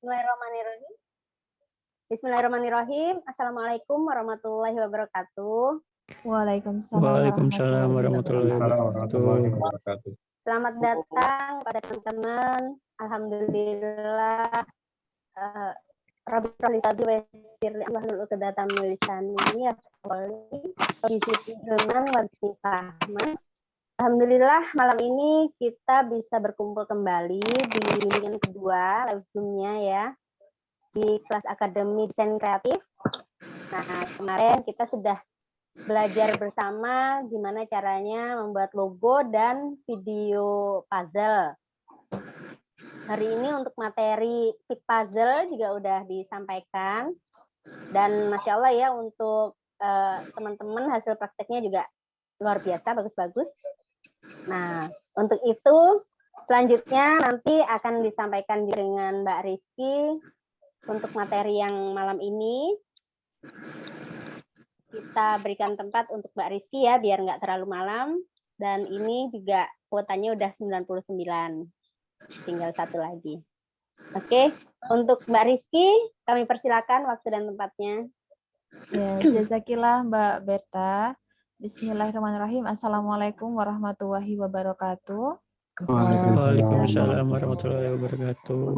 Bismillahirrahmanirrahim. Bismillahirrahmanirrahim. Assalamualaikum warahmatullahi wabarakatuh. Waalaikumsalam warahmatullahi wabarakatuh. Selamat datang pada teman-teman. Alhamdulillah. Rabbi sholli sadri wa yassir li amri wahlul 'uqdatam min lisani Alhamdulillah malam ini kita bisa berkumpul kembali di bimbingan kedua live Zoom-nya ya di kelas Akademi Desain Kreatif. Nah, kemarin kita sudah belajar bersama gimana caranya membuat logo dan video puzzle. Hari ini untuk materi fit puzzle juga udah disampaikan. Dan Masya Allah ya untuk teman-teman hasil prakteknya juga luar biasa, bagus-bagus. Nah, untuk itu selanjutnya nanti akan disampaikan dengan Mbak Rizky untuk materi yang malam ini. Kita berikan tempat untuk Mbak Rizky ya, biar nggak terlalu malam. Dan ini juga kuotanya udah 99. Tinggal satu lagi. Oke, untuk Mbak Rizky, kami persilakan waktu dan tempatnya. Ya, jazakillah Mbak Berta. Bismillahirrahmanirrahim. Assalamualaikum warahmatullahi wabarakatuh. Waalaikumsalam warahmatullahi wabarakatuh.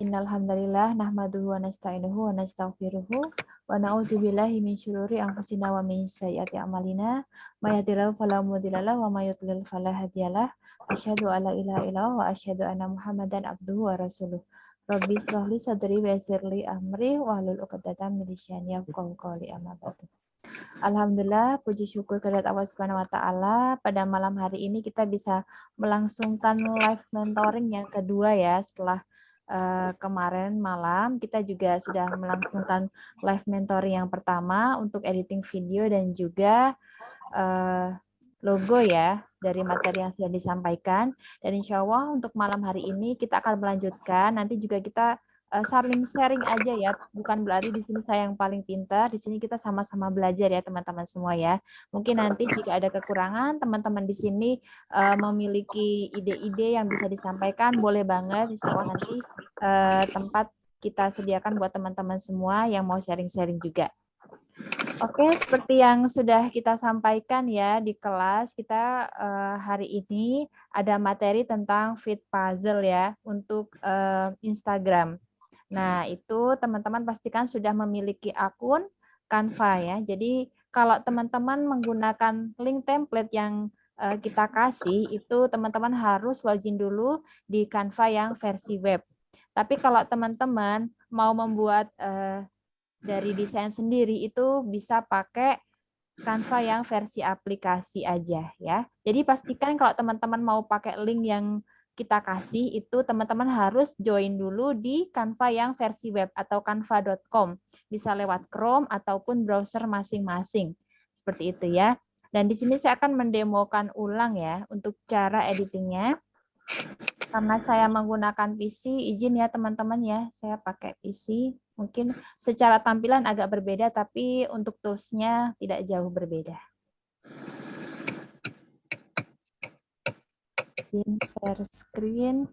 Innal hamdalillah nahmaduhu wa nasta'inuhu wa nastaghfiruhu wa na'udzubillahi min syururi anfusina wa min sayyiati a'malina may yahdihillahu fala mudhilla lahu wa may yudlil fala hadiyalah. Asyhadu alla ilaha illallah wa asyhadu anna Muhammadan abduhu wa rasuluh. Rabbi shrah li sadri wa yassir li amri wahlul 'uqdatam min lisani yafqahu qawli amma ba'du. Alhamdulillah, puji syukur kehadirat Allah Subhanahu wa taala, pada malam hari ini kita bisa melangsungkan live mentoring yang kedua ya. Setelah kemarin malam kita juga sudah melangsungkan live mentoring yang pertama untuk editing video dan juga logo ya dari materi yang sudah disampaikan. Dan insya Allah untuk malam hari ini kita akan melanjutkan. Nanti juga kita saling sharing aja ya, bukan berarti di sini saya yang paling pintar. Di sini kita sama-sama belajar ya teman-teman semua ya. Mungkin nanti jika ada kekurangan teman-teman di sini memiliki ide-ide yang bisa disampaikan, boleh banget. Insya Allah nanti tempat kita sediakan buat teman-teman semua yang mau sharing-sharing juga. Oke, seperti yang sudah kita sampaikan ya di kelas, kita hari ini ada materi tentang fit puzzle ya untuk Instagram. Nah, itu teman-teman pastikan sudah memiliki akun Canva ya. Jadi kalau teman-teman menggunakan link template yang kita kasih, itu teman-teman harus login dulu di Canva yang versi web. Tapi kalau teman-teman mau membuat dari desain sendiri itu bisa pakai Canva yang versi aplikasi aja ya. Jadi pastikan kalau teman-teman mau pakai link yang kita kasih itu teman-teman harus join dulu di Canva yang versi web atau canva.com. Bisa lewat Chrome ataupun browser masing-masing. Seperti itu ya. Dan di sini saya akan mendemokan ulang ya untuk cara editingnya. Karena saya menggunakan PC, izin ya teman-teman ya, saya pakai PC. Mungkin secara tampilan agak berbeda, tapi untuk tools-nya tidak jauh berbeda. Share screen.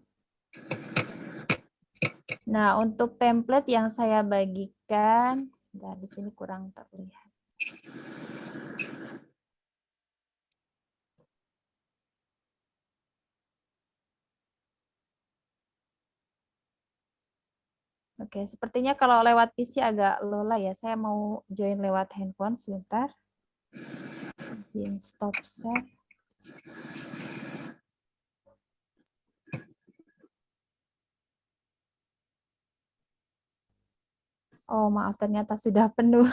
Nah, untuk template yang saya bagikan, sebentar, di sini kurang terlihat. Oke, sepertinya kalau lewat PC agak lola ya. Saya mau join lewat handphone sebentar. Izin stop share. Oh, maaf ternyata sudah penuh.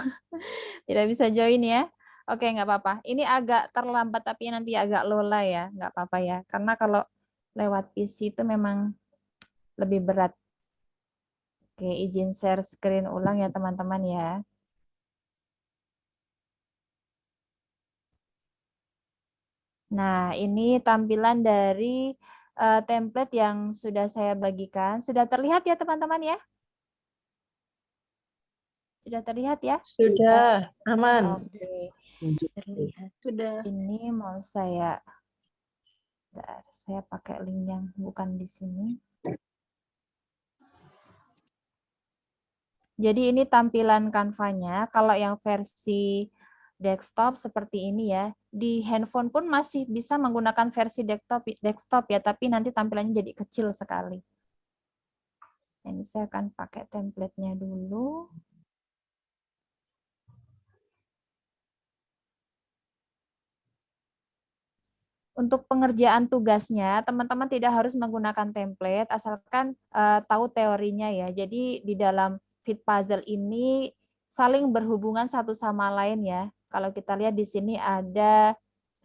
Tidak bisa join ya. Oke, nggak apa-apa. Ini agak terlambat tapi nanti agak lola ya. Nggak apa-apa ya. Karena kalau lewat PC itu memang lebih berat. Oke, izin share screen ulang ya teman-teman ya. Nah, ini tampilan dari template yang sudah saya bagikan. Sudah terlihat ya teman-teman ya? Sudah terlihat ya? Sudah, aman. Oke. Terlihat. Sudah. Ini mau saya Bentar, saya pakai link yang bukan di sini. Jadi ini tampilan Canva-nya. Kalau yang versi desktop seperti ini ya. Di handphone pun masih bisa menggunakan versi desktop ya, tapi nanti tampilannya jadi kecil sekali. Ini saya akan pakai template-nya dulu. Untuk pengerjaan tugasnya, teman-teman tidak harus menggunakan template, asalkan tahu teorinya ya. Jadi di dalam fit puzzle ini saling berhubungan satu sama lain ya. Kalau kita lihat di sini ada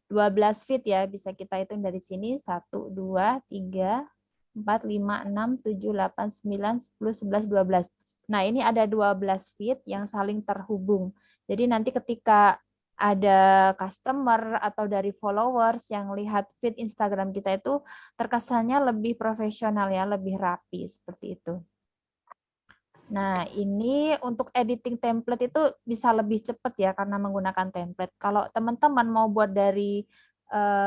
12 fit ya, bisa kita hitung dari sini 1, 2, 3, 4, 5, 6, 7, 8, 9, 10, 11, 12. Nah, ini ada 12 fit yang saling terhubung. Jadi nanti ketika ada customer atau dari followers yang lihat feed Instagram kita itu terkesannya lebih profesional ya, lebih rapi seperti itu. Nah, ini untuk editing template itu bisa lebih cepat ya karena menggunakan template. Kalau teman-teman mau buat dari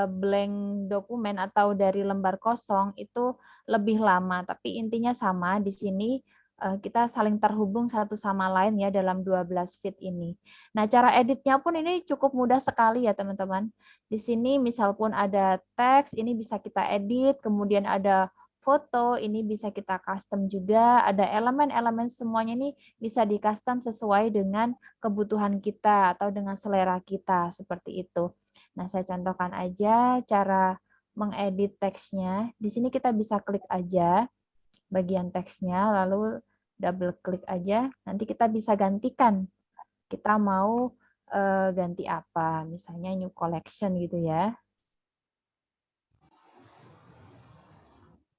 blank dokumen atau dari lembar kosong itu lebih lama, tapi intinya sama di sini kita saling terhubung satu sama lain ya dalam 12 feed ini. Nah, cara editnya pun ini cukup mudah sekali ya teman-teman. Di sini misal pun ada teks, ini bisa kita edit, kemudian ada foto, ini bisa kita custom juga, ada elemen-elemen semuanya ini bisa di custom sesuai dengan kebutuhan kita atau dengan selera kita, seperti itu. Nah, saya contohkan aja cara mengedit teksnya. Di sini kita bisa klik aja bagian teksnya, lalu double klik aja, nanti kita bisa gantikan. Kita mau ganti apa, misalnya new collection gitu ya.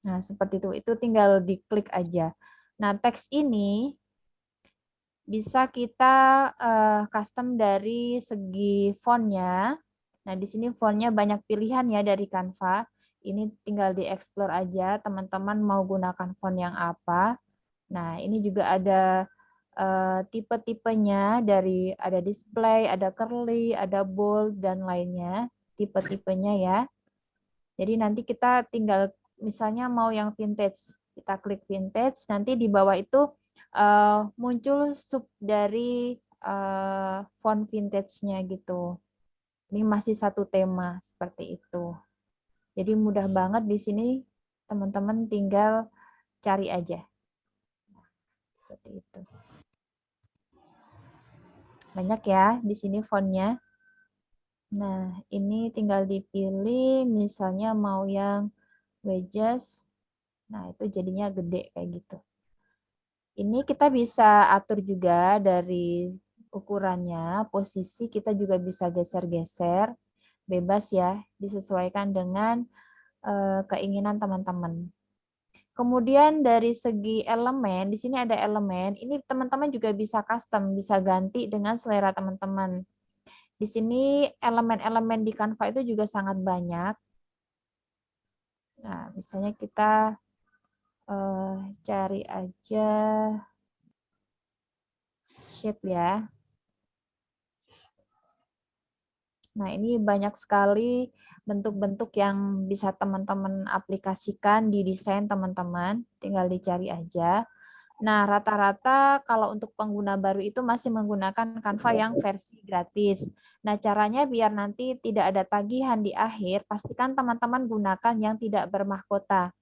Nah, seperti itu tinggal diklik aja. Nah, teks ini bisa kita custom dari segi fontnya. Nah, di sini fontnya banyak pilihan ya dari Canva. Ini tinggal dieksplor aja, teman-teman mau gunakan font yang apa. Nah, ini juga ada tipe-tipenya dari ada display, ada curly, ada bold, dan lainnya. Tipe-tipenya ya. Jadi nanti kita tinggal misalnya mau yang vintage, kita klik vintage, nanti di bawah itu muncul sub dari font vintage-nya gitu. Ini masih satu tema seperti itu. Jadi mudah banget di sini teman-teman tinggal cari aja. Seperti itu. Banyak ya di sini fontnya. Nah, ini tinggal dipilih misalnya mau yang wedges. Nah, itu jadinya gede kayak gitu. Ini kita bisa atur juga dari ukurannya, posisi kita juga bisa geser-geser, bebas ya, disesuaikan dengan keinginan teman-teman. Kemudian dari segi elemen, di sini ada elemen, ini teman-teman juga bisa custom, bisa ganti dengan selera teman-teman. Di sini elemen-elemen di Canva itu juga sangat banyak. Nah, misalnya kita cari aja shape ya. Nah, ini banyak sekali bentuk-bentuk yang bisa teman-teman aplikasikan di desain teman-teman. Tinggal dicari aja. Nah, rata-rata kalau untuk pengguna baru itu masih menggunakan Canva yang versi gratis. Nah, caranya biar nanti tidak ada tagihan di akhir, pastikan teman-teman gunakan yang tidak bermahkota.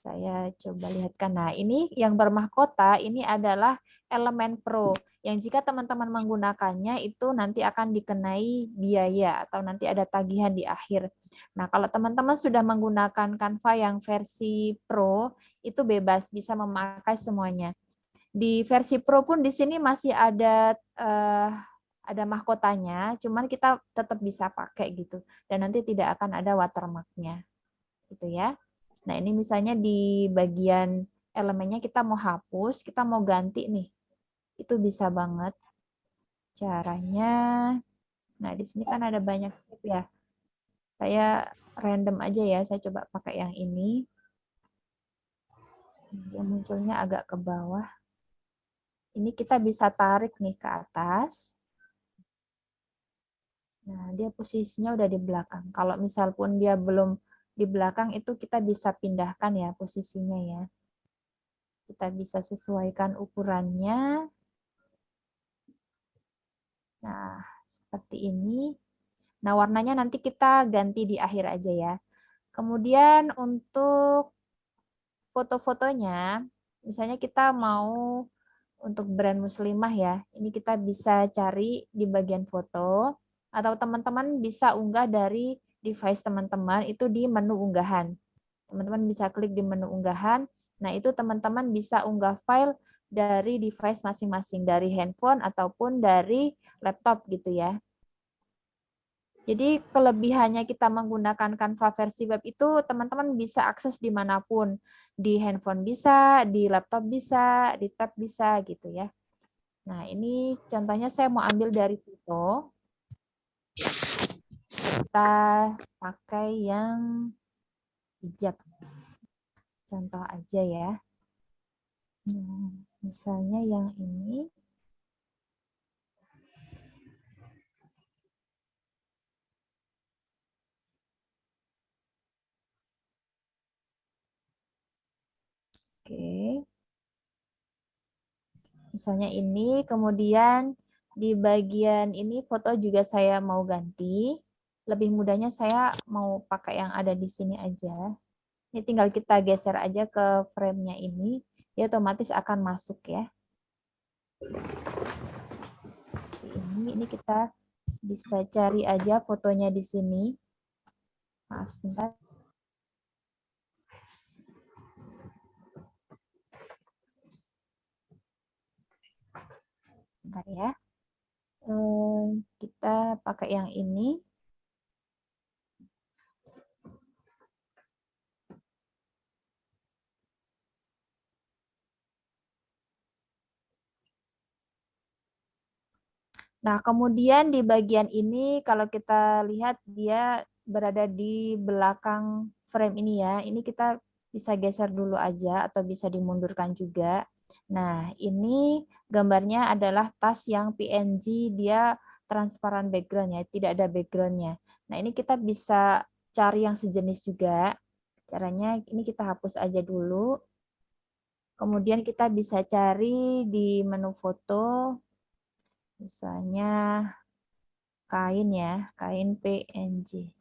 Saya coba lihatkan. Nah, ini yang bermahkota ini adalah elemen Pro. Yang jika teman-teman menggunakannya itu nanti akan dikenai biaya atau nanti ada tagihan di akhir. Nah, kalau teman-teman sudah menggunakan Canva yang versi Pro, itu bebas bisa memakai semuanya. Di versi Pro pun di sini masih ada mahkotanya, cuman kita tetap bisa pakai gitu. Dan nanti tidak akan ada watermark-nya. Gitu ya. Nah, ini misalnya di bagian elemennya kita mau hapus, kita mau ganti nih. Itu bisa banget caranya. Nah, di sini kan ada banyak tip ya. Saya random aja ya, saya coba pakai yang ini. Dia munculnya agak ke bawah. Ini kita bisa tarik nih ke atas. Nah, dia posisinya udah di belakang. Kalau misal pun dia belum di belakang itu kita bisa pindahkan ya posisinya ya. Kita bisa sesuaikan ukurannya. Nah, seperti ini. Nah, warnanya nanti kita ganti di akhir aja ya. Kemudian untuk foto-fotonya, misalnya kita mau untuk brand muslimah ya, ini kita bisa cari di bagian foto, atau teman-teman bisa unggah dari device teman-teman itu di menu unggahan. Teman-teman bisa klik di menu unggahan, nah itu teman-teman bisa unggah file dari device masing-masing, dari handphone ataupun dari laptop gitu ya. Jadi kelebihannya kita menggunakan Canva versi web itu teman-teman bisa akses dimanapun. Di handphone bisa, di laptop bisa, di tab bisa gitu ya. Nah ini contohnya saya mau ambil dari foto. Kita pakai yang hijab. Contoh aja ya. Nah, misalnya yang ini. Oke. Misalnya ini, kemudian di bagian ini foto juga saya mau ganti. Lebih mudahnya saya mau pakai yang ada di sini aja. Ini tinggal kita geser aja ke frame-nya ini, dia otomatis akan masuk ya. Ini kita bisa cari aja fotonya di sini. Maaf sebentar. Bentar ya. Kita pakai yang ini. Nah, kemudian di bagian ini kalau kita lihat dia berada di belakang frame ini ya. Ini kita bisa geser dulu aja atau bisa dimundurkan juga. Nah, ini gambarnya adalah tas yang PNG, dia transparan background ya, tidak ada backgroundnya. Nah, ini kita bisa cari yang sejenis juga. Caranya ini kita hapus aja dulu. Kemudian kita bisa cari di menu foto, misalnya kain ya, kain PNG.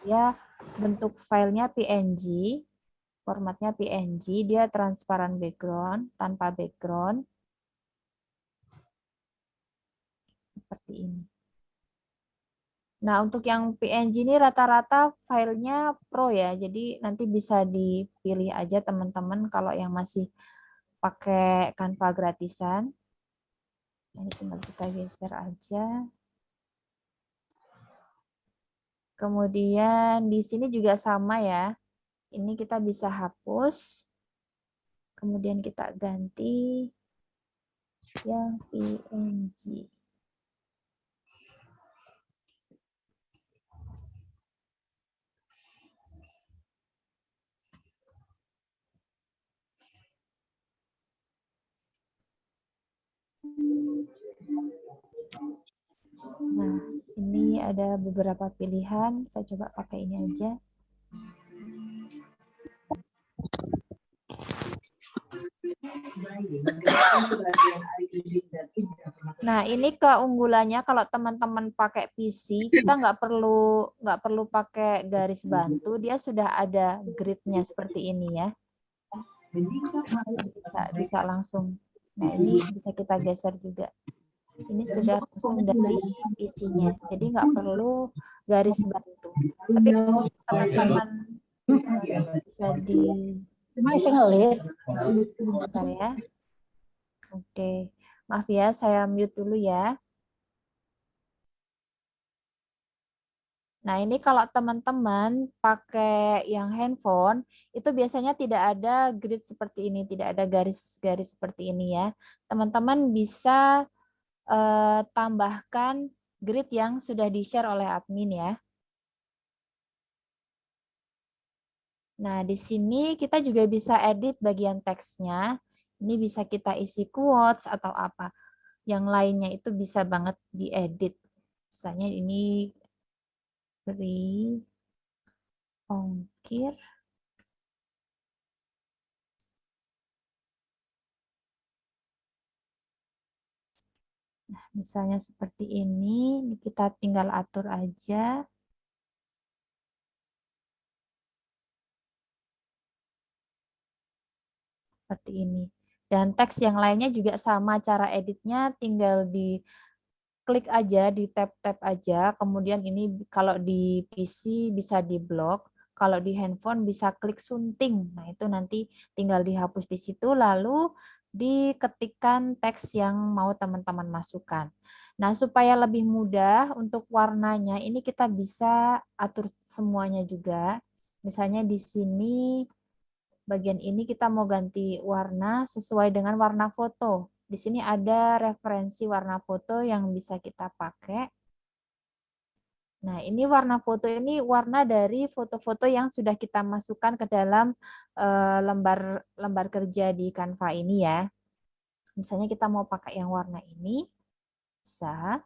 Ya, bentuk filenya PNG, formatnya PNG, dia transparan background, tanpa background. Seperti ini. Nah, untuk yang PNG ini rata-rata filenya Pro ya, jadi nanti bisa dipilih aja teman-teman kalau yang masih pakai Canva gratisan. Ini tinggal kita geser aja. Kemudian di sini juga sama ya. Ini kita bisa hapus. Kemudian kita ganti yang PNG. Nah, ini ada beberapa pilihan. Saya coba pakai ini aja. Nah, ini keunggulannya kalau teman-teman pakai PC, kita nggak perlu pakai garis bantu, dia sudah ada grid-nya seperti ini ya. Bisa langsung. Nah, ini bisa kita geser juga. Ini sudah langsung dari PC-nya, jadi nggak perlu garis bantu. Tapi kalau teman-teman bisa di bentar ya. Oke, maaf ya, saya mute dulu ya. Nah, ini kalau teman-teman pakai yang handphone, itu biasanya tidak ada grid seperti ini, tidak ada garis-garis seperti ini ya. Teman-teman bisa tambahkan grid yang sudah di-share oleh admin ya. Nah, di sini kita juga bisa edit bagian teksnya. Ini bisa kita isi quotes atau apa. Yang lainnya itu bisa banget diedit. Misalnya ini free. ongkir. Nah, misalnya seperti ini, kita tinggal atur aja. Seperti ini. Dan teks yang lainnya juga sama, cara editnya tinggal di klik aja, di tap-tap aja. Kemudian ini kalau di PC bisa di blok, kalau di handphone bisa klik sunting. Nah, itu nanti tinggal dihapus di situ, lalu diketikkan teks yang mau teman-teman masukkan. Nah, supaya lebih mudah untuk warnanya, ini kita bisa atur semuanya juga. Misalnya di sini, bagian ini kita mau ganti warna sesuai dengan warna foto. Di sini ada referensi warna foto yang bisa kita pakai. Nah, ini warna foto ini warna dari foto-foto yang sudah kita masukkan ke dalam lembar kerja di Canva ini ya. Misalnya kita mau pakai yang warna ini, bisa.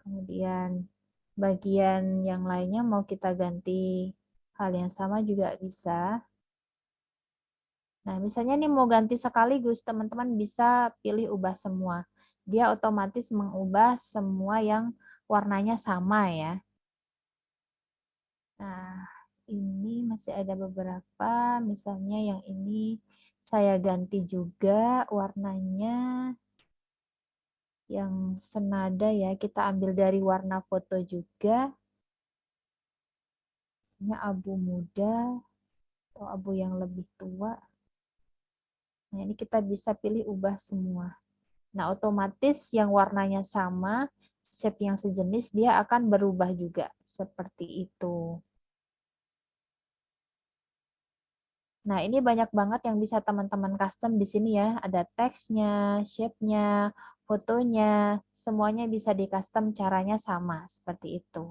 Kemudian bagian yang lainnya mau kita ganti hal yang sama juga bisa. Nah, misalnya nih mau ganti sekaligus, teman-teman bisa pilih ubah semua. Dia otomatis mengubah semua yang warnanya sama ya. Nah, ini masih ada beberapa, misalnya yang ini saya ganti juga warnanya yang senada ya. Kita ambil dari warna foto juga. Ini abu muda atau abu yang lebih tua. Nah, ini kita bisa pilih ubah semua. Nah, otomatis yang warnanya sama, shape yang sejenis, dia akan berubah juga. Seperti itu. Nah, ini banyak banget yang bisa teman-teman custom di sini ya. Ada teksnya, shape-nya, fotonya, semuanya bisa di custom, caranya sama. Seperti itu.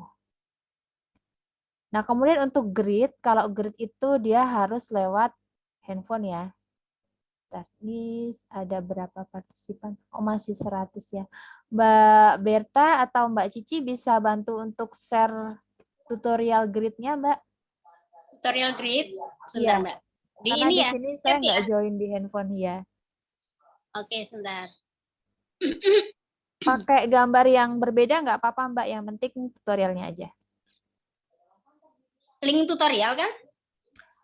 Nah, kemudian untuk grid, kalau grid itu dia harus lewat handphone ya. Ini ada berapa partisipan? Oh, masih 100 ya. Mbak Berta atau Mbak Cici bisa bantu untuk share tutorial grid-nya, Mbak? Tutorial grid, Iya. sebentar Mbak. Di Karena ini di ya, sini saya chat nggak ya. join di handphone ya. Oke, sebentar. Pakai gambar yang berbeda nggak apa-apa, Mbak. Yang penting tutorialnya aja. Link tutorial kan?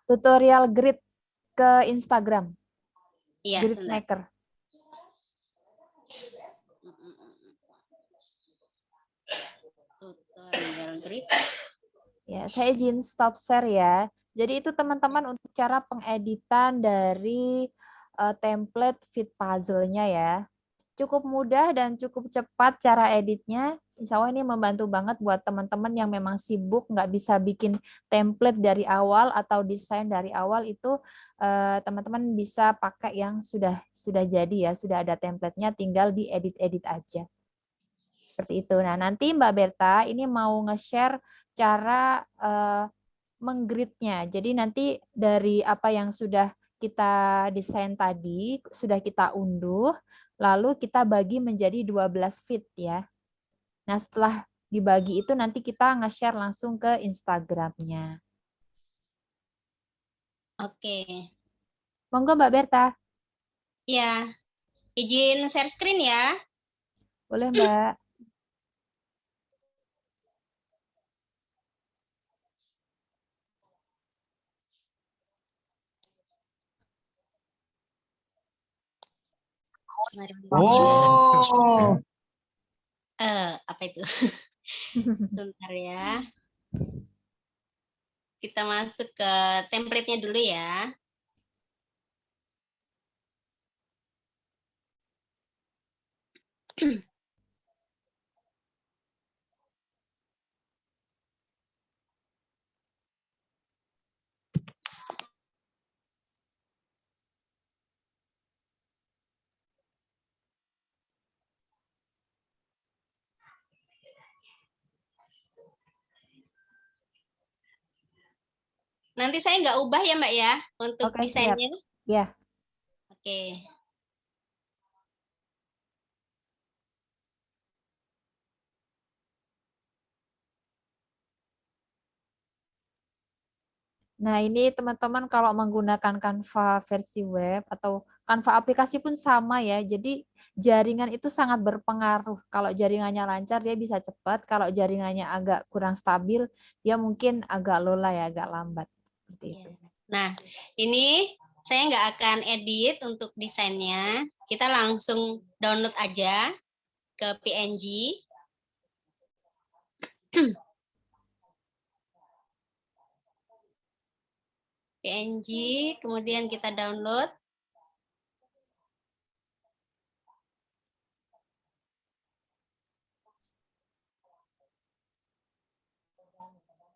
Tutorial grid ke Instagram. Iya, Grid sebentar. Maker. Tutorial grid. Ya, saya izin stop share ya. Jadi itu teman-teman untuk cara pengeditan dari template fit puzzle-nya ya. Cukup mudah dan cukup cepat cara editnya. Insya Allah ini membantu banget buat teman-teman yang memang sibuk, nggak bisa bikin template dari awal atau desain dari awal itu teman-teman bisa pakai yang sudah jadi ya, sudah ada template-nya, tinggal diedit-edit aja. Seperti itu. Nah, nanti Mbak Berta ini mau nge-share cara menggridnya. Jadi nanti dari apa yang sudah kita desain tadi, sudah kita unduh, lalu kita bagi menjadi 12 feet ya. Nah, setelah dibagi itu nanti kita nge-share langsung ke Instagramnya. Oke. Monggo Mbak Berta. Ya, izin share screen ya. Boleh Mbak. Oh. Apa itu? Sebentar ya. Kita masuk ke template-nya dulu ya. Nanti saya nggak ubah ya Mbak ya untuk Oke, siap. desainnya. Ya. Oke. Nah, ini teman-teman kalau menggunakan Canva versi web atau Canva aplikasi pun sama ya. Jadi jaringan itu sangat berpengaruh. Kalau jaringannya lancar dia bisa cepat, kalau jaringannya agak kurang stabil dia mungkin agak lola ya, agak lambat seperti Ya. itu. Nah, ini saya nggak akan edit untuk desainnya. Kita langsung download aja ke PNG. PNG, kemudian kita download.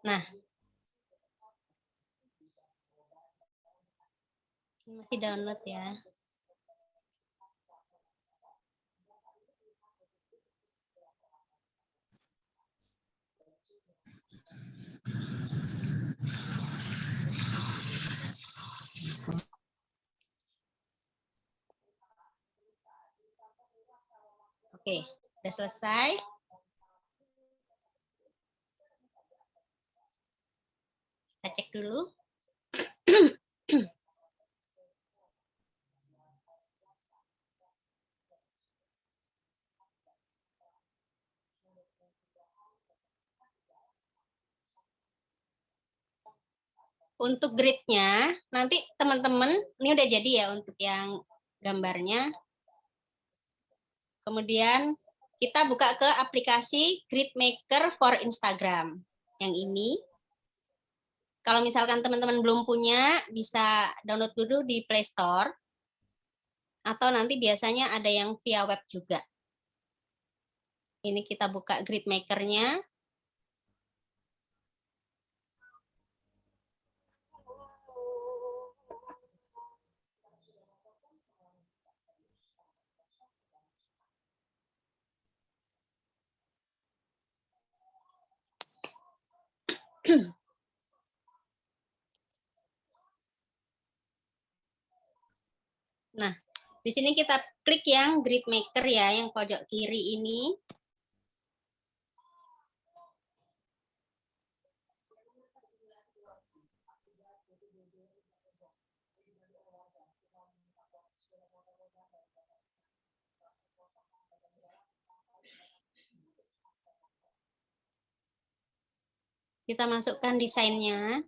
Nah, ini masih download ya. Oke, udah selesai. Kita cek dulu. Untuk grid-nya, nanti teman-teman, ini udah jadi ya untuk yang gambarnya. Kemudian kita buka ke aplikasi Grid Maker for Instagram. Yang ini. Kalau misalkan teman-teman belum punya, bisa download dulu di Play Store. Atau nanti biasanya ada yang via web juga. Ini kita buka Grid Maker-nya. Nah, di sini kita klik yang Grid Maker ya, yang pojok kiri ini. Kita masukkan desainnya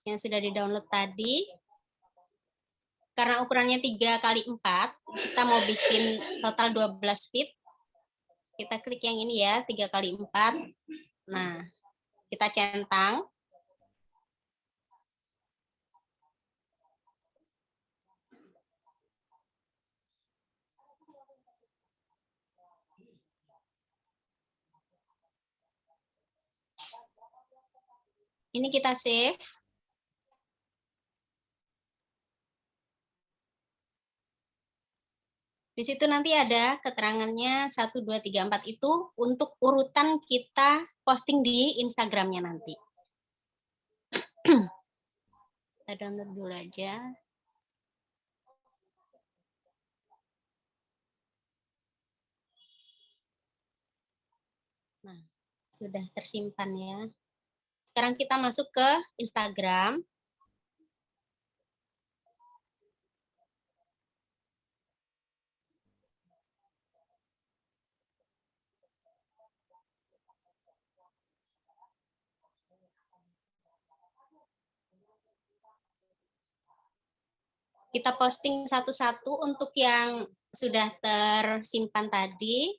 yang sudah di-download tadi. Karena ukurannya 3x4, kita mau bikin total 12 feet. Kita klik yang ini ya, 3x4. Nah, kita centang. Ini kita save. Di situ nanti ada keterangannya 1, 2, 3, 4 itu untuk urutan kita posting di Instagramnya nanti. Kita download dulu aja. Nah, sudah tersimpan ya. Sekarang kita masuk ke Instagram. Kita posting satu-satu untuk yang sudah tersimpan tadi.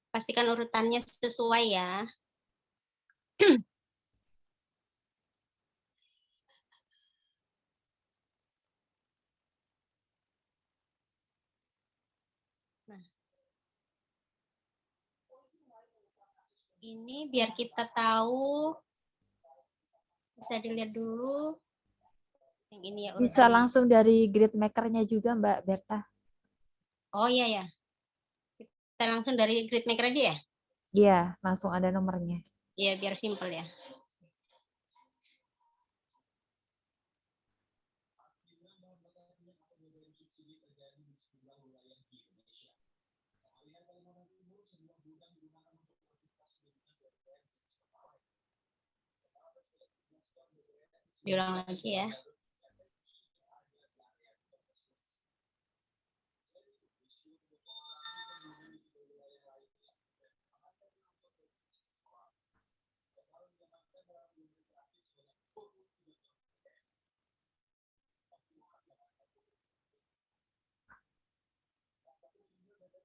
Pastikan urutannya sesuai ya. Nah, ini biar kita tahu, bisa dilihat dulu. Yang ini ya urutannya. Bisa langsung dari Grid Maker-nya juga Mbak Berta. Oh iya ya. Kita langsung dari Grid Maker aja ya? Iya, langsung ada nomornya. Iya, biar simpel ya. Diulang lagi ya.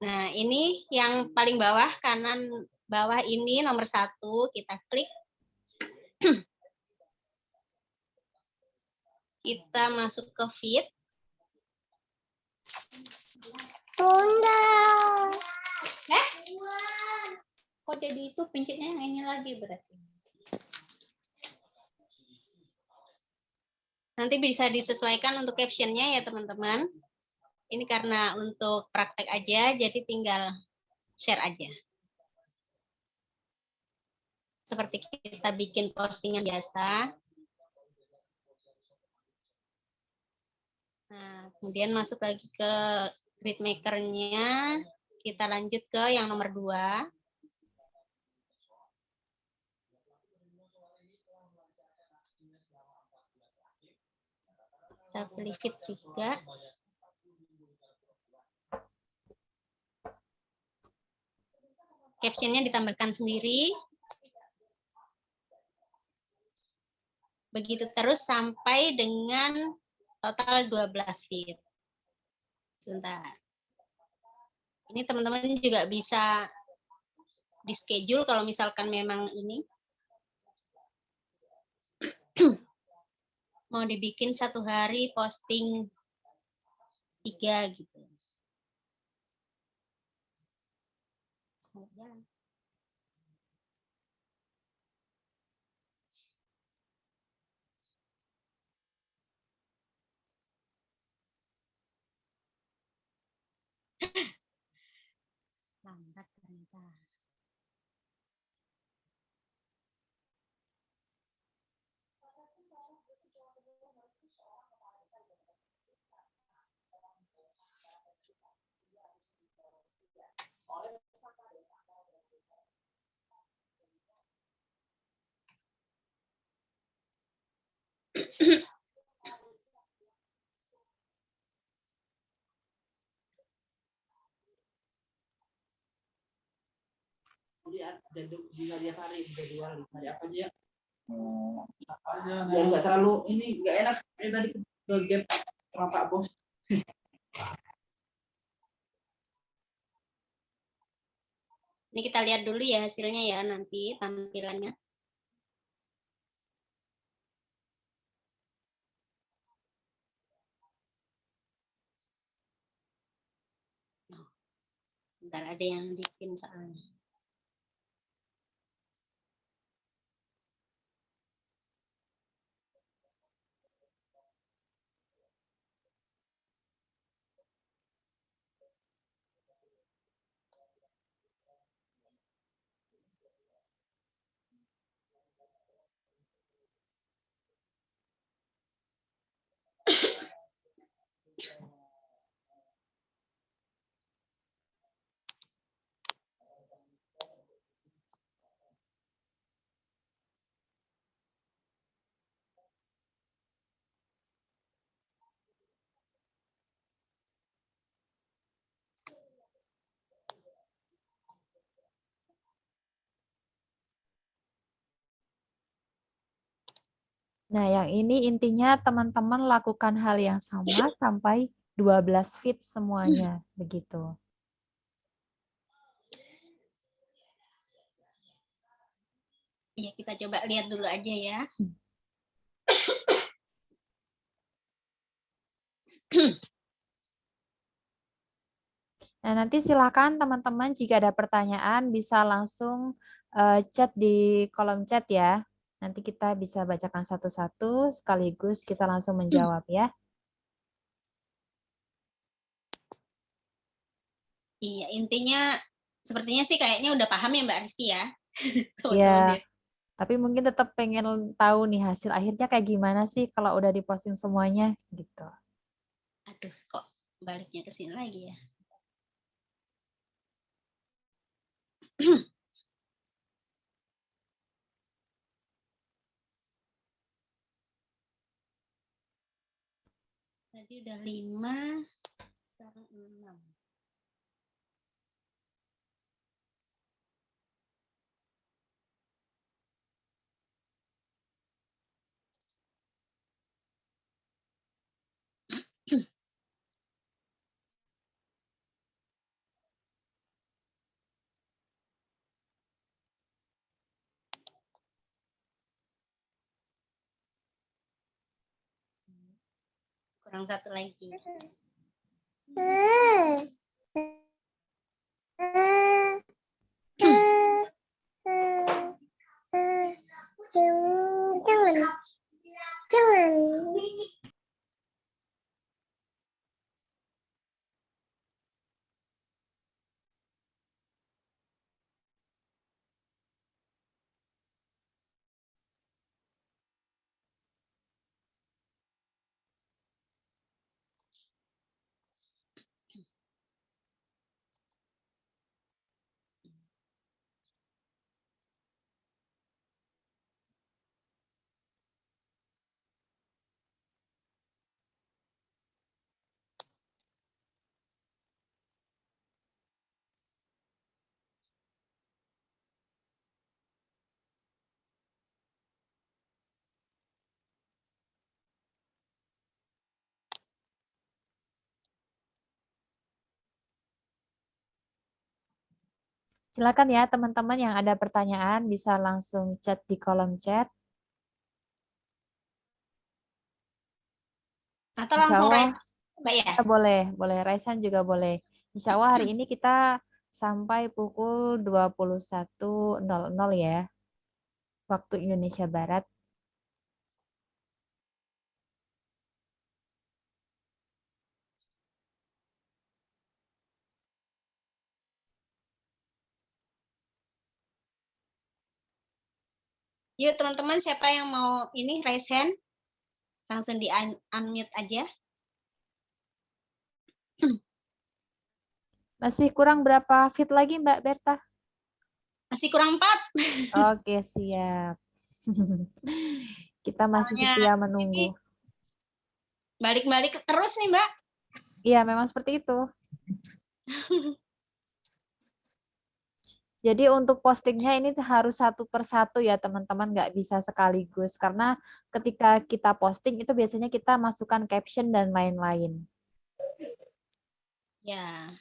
Nah, ini yang paling bawah, kanan bawah ini nomor 1, kita klik. Kita masuk ke feed. Tunda. Kok jadi itu pencetnya yang ini lagi berarti? Nanti bisa disesuaikan untuk captionnya ya teman-teman. Ini karena untuk praktek aja, jadi tinggal share aja. Seperti kita bikin postingan biasa. Nah, kemudian masuk lagi ke grid maker-nya. Kita lanjut ke yang nomor 2. Kita pilih feed juga. Captionnya ditambahkan sendiri. Begitu terus sampai dengan total 12 feed. Sebentar. Ini teman-teman juga bisa di schedule kalau misalkan memang ini mau dibikin 1 hari posting 3 gitu. Lambat ternyata. Bisa dia hari apa aja. Biar nggak terlalu ini nggak enak tadi ke gap sama Pak Bos. Ini kita lihat dulu ya hasilnya ya nanti tampilannya. Bentar, ada yang bikin soalnya. Nah, yang ini intinya teman-teman lakukan hal yang sama sampai 12 feet semuanya, begitu. Iya, kita coba lihat dulu aja ya. Nah, nanti silakan teman-teman jika ada pertanyaan bisa langsung chat di kolom chat ya. Nanti kita bisa bacakan satu-satu sekaligus kita langsung menjawab ya. Iya, intinya sepertinya sih kayaknya udah paham ya Mbak Aristi ya. Iya, tapi mungkin tetap pengen tahu nih hasil akhirnya kayak gimana sih kalau udah diposting semuanya gitu. Aduh, kok baliknya ke sini lagi ya. Tadi udah 5, sekarang 6. Kurang satu lagi. Jangan. Silakan ya teman-teman yang ada pertanyaan bisa langsung chat di kolom chat. Atau Insya langsung Allah raise, Mbak ya? boleh Raisan juga boleh. Insya Allah hari ini kita sampai pukul 21.00 ya, waktu Indonesia Barat. Yuk teman-teman, siapa yang mau ini raise hand? Langsung di unmute aja. Masih kurang berapa fit lagi Mbak Berta? Masih kurang 4. Oke, siap. Kita masih Soalnya setia ini menunggu. balik-balik terus nih, Mbak. Iya, memang seperti itu. Jadi untuk postingnya ini harus satu per satu ya teman-teman, nggak bisa sekaligus. Karena ketika kita posting itu biasanya kita masukkan caption dan lain-lain. Ya.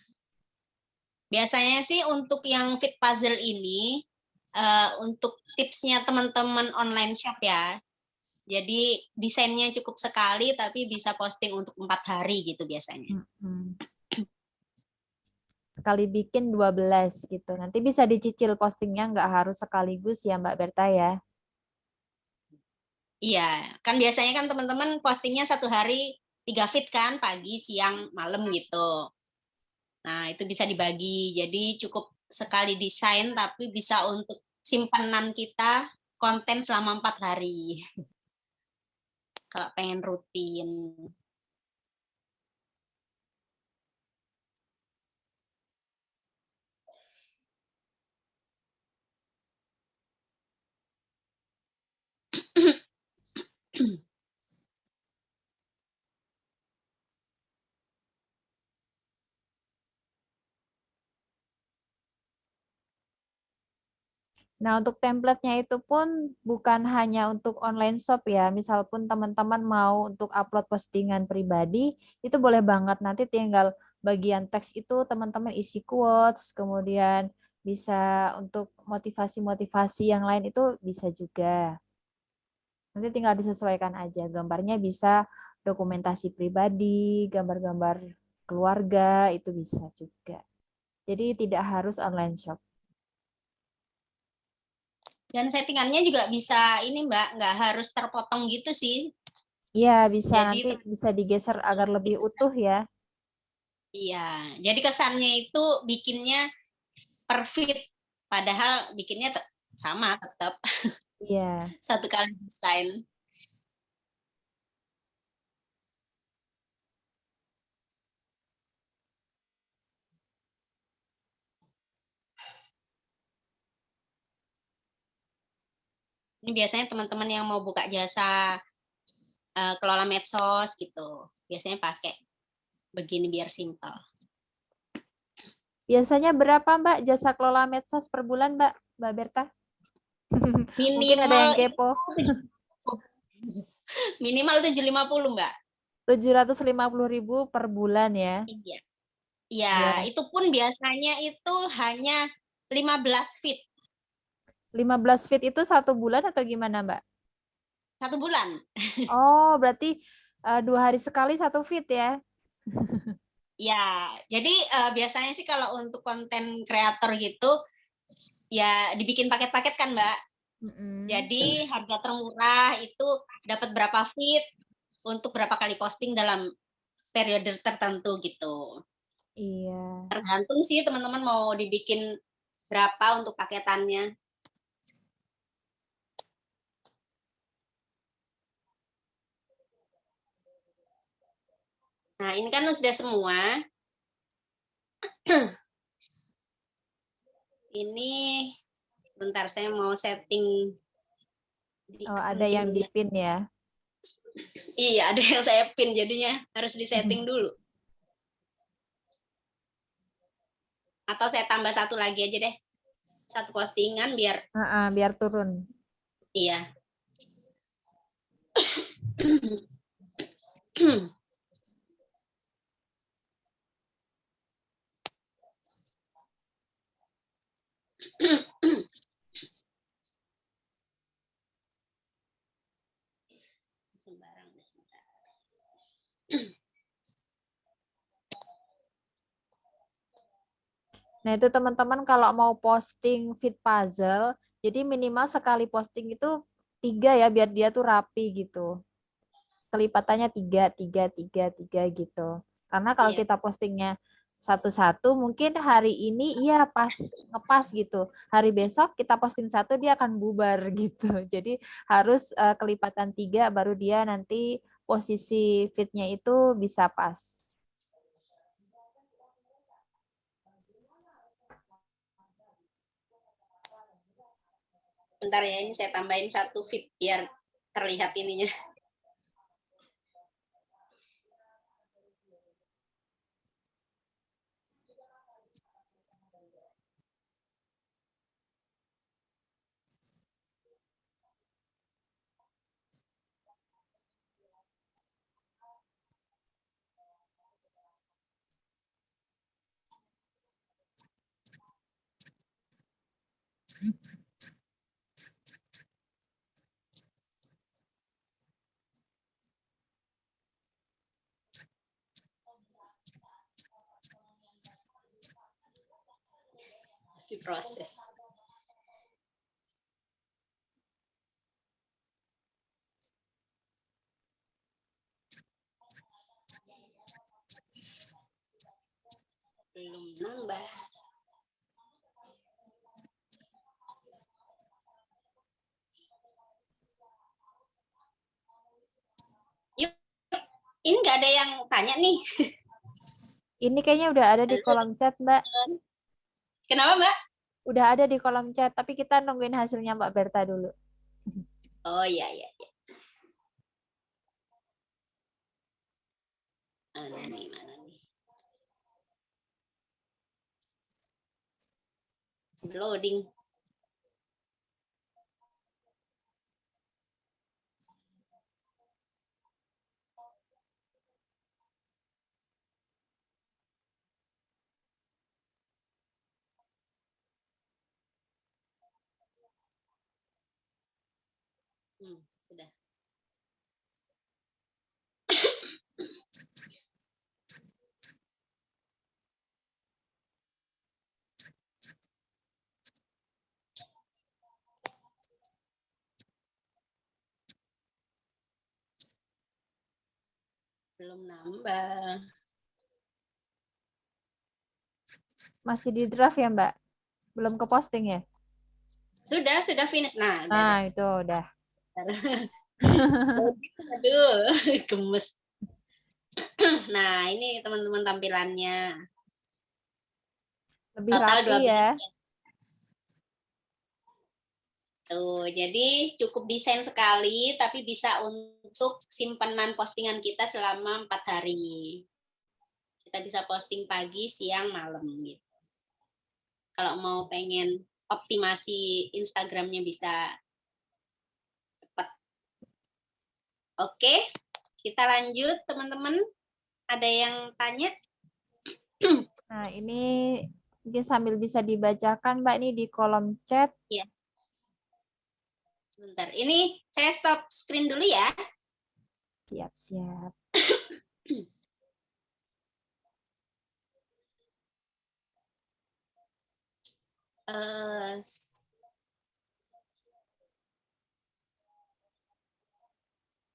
Biasanya sih untuk yang fit puzzle ini, untuk tipsnya teman-teman online shop ya. Jadi desainnya cukup sekali tapi bisa posting untuk 4 hari gitu biasanya. Sekali bikin 12 gitu. Nanti bisa dicicil postingnya, nggak harus sekaligus ya Mbak Berta ya. Iya, kan biasanya kan teman-teman postingnya 1 hari 3 feed kan, pagi, siang, malam gitu. Nah, itu bisa dibagi. Jadi cukup sekali desain tapi bisa untuk simpanan kita konten selama 4 hari. Kalau pengen rutin. Nah, untuk template-nya itu pun bukan hanya untuk online shop ya. Misal pun teman-teman mau untuk upload postingan pribadi, itu boleh banget. Nanti tinggal bagian teks itu teman-teman isi quotes, kemudian bisa untuk motivasi-motivasi yang lain itu bisa juga. Nanti tinggal disesuaikan aja. Gambarnya bisa dokumentasi pribadi, gambar-gambar keluarga, itu bisa juga. Jadi tidak harus online shop. Dan settingannya juga bisa ini Mbak, nggak harus terpotong gitu sih. Iya, bisa Jadi nanti bisa digeser agar lebih utuh ya. iya, jadi kesannya itu bikinnya per feed, padahal bikinnya sama tetap Iya. satu kali desain. Ini biasanya teman-teman yang mau buka jasa kelola medsos gitu. Biasanya pakai begini biar simpel. Biasanya berapa Mbak jasa kelola medsos per bulan Mbak Berta? Mungkin ada yang kepo. Minimal 750 Mbak. 750.000 per bulan ya. Iya. Iya. Ya, itu pun biasanya itu hanya 15 feet. 15 feet itu 1 bulan atau gimana Mbak? 1 bulan. Oh, berarti 2 hari sekali 1 feet ya? Ya, jadi biasanya sih kalau untuk konten kreator gitu, ya dibikin paket-paket kan Mbak. Jadi harga termurah itu dapat berapa feet untuk berapa kali posting dalam periode tertentu gitu. Iya. Tergantung sih teman-teman mau dibikin berapa untuk paketannya. Nah, ini kan sudah semua. Ini sebentar saya mau setting. Oh, ada yang di-pin ya? Iya, ada yang saya pin jadinya harus disetting dulu. Atau saya tambah satu lagi aja deh. Satu postingan biar Biar turun. iya. Sembarang deh. Nah, itu teman-teman kalau mau posting fit puzzle, jadi minimal sekali posting itu 3 ya, biar dia tuh rapi gitu. Kelipatannya 3, 3, 3, 3 gitu. Karena kalau Iya. kita postingnya satu-satu, mungkin hari ini iya pas ngepas gitu. Hari besok kita posting satu, dia akan bubar gitu. Jadi harus kelipatan 3 baru dia nanti posisi fitnya itu bisa pas. Bentar ya, ini saya tambahin satu feed biar terlihat ininya. Masih proses. Belum nambah. Yuk, ini nggak ada yang tanya nih. Ini kayaknya udah ada di kolom chat, Mbak. Kenapa, Mbak? Udah ada di kolom chat, tapi kita nungguin hasilnya Mbak Berta dulu. Oh iya, iya. Mana nih? Loading. Sudah. Belum nambah. Masih di draft ya, Mbak? Belum ke posting ya? Sudah finish. Nah, Nah, itu udah. Aduh, gemes. Nah, ini teman-teman tampilannya. Lebih Total rapi 12. ya. Tuh, jadi cukup desain sekali, tapi bisa untuk simpanan postingan kita selama 4 hari. Kita bisa posting pagi, siang, malam gitu. Kalau mau pengen optimasi Instagramnya bisa cepat. Oke, kita lanjut teman-teman. Ada yang tanya? Nah, ini mungkin sambil bisa dibacakan Mbak nih di kolom chat. Ya. Sebentar, ini saya stop screen dulu ya. Siap-siap.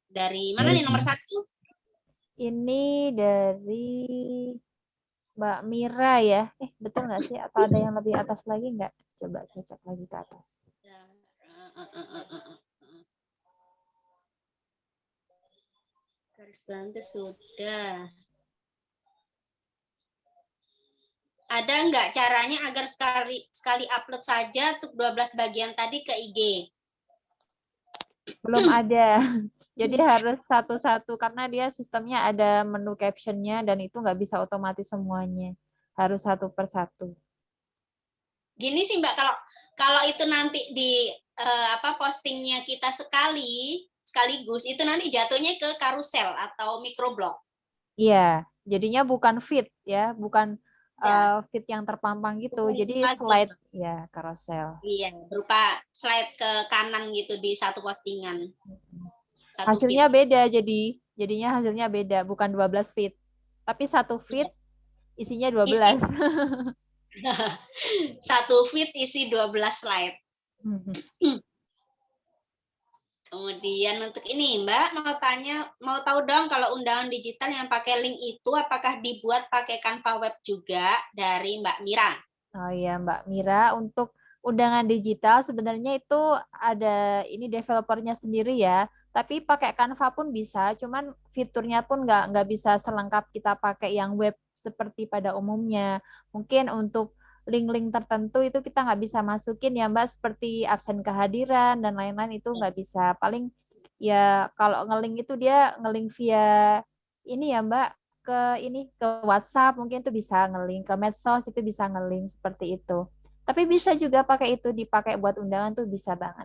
Dari mana nih nomor 1? Ini dari Mbak Mira ya. Betul nggak sih? Atau ada yang lebih atas lagi nggak? Coba saya cek lagi ke atas. Garis bantu sudah. Ada nggak caranya agar sekali upload saja untuk 12 bagian tadi ke IG? Belum ada. Jadi harus satu-satu karena dia sistemnya ada menu captionnya dan itu nggak bisa otomatis semuanya. Harus satu per satu. Gini sih Mbak, kalau itu nanti di postingnya kita sekaligus itu nanti jatuhnya ke karusel atau microblog. Iya, jadinya bukan feed ya, bukan feed yang terpampang gitu. Bukan Jadi lagi. slide ya, carousel. Iya, berupa slide ke kanan gitu di satu postingan. Hasilnya beda jadinya hasilnya beda, bukan 12 feed. Tapi satu feed isinya 12. Satu feed isi 12 slide. Kemudian untuk ini Mbak mau tahu dong kalau undangan digital yang pakai link itu apakah dibuat pakai Canva Web juga dari Mbak Mira? Oh iya Mbak Mira, untuk undangan digital sebenarnya itu ada ini developernya sendiri ya. Tapi pakai Canva pun bisa, cuman fiturnya pun nggak bisa selengkap kita pakai yang web seperti pada umumnya. Mungkin untuk link-link tertentu itu kita nggak bisa masukin ya Mbak, seperti absen kehadiran dan lain-lain itu nggak bisa. Paling ya kalau ngelink itu dia ngelink via ini ya Mbak, ke WhatsApp mungkin itu bisa ngelink, ke medsos itu bisa ngelink seperti itu. Tapi bisa juga pakai itu dipakai buat undangan tuh bisa banget.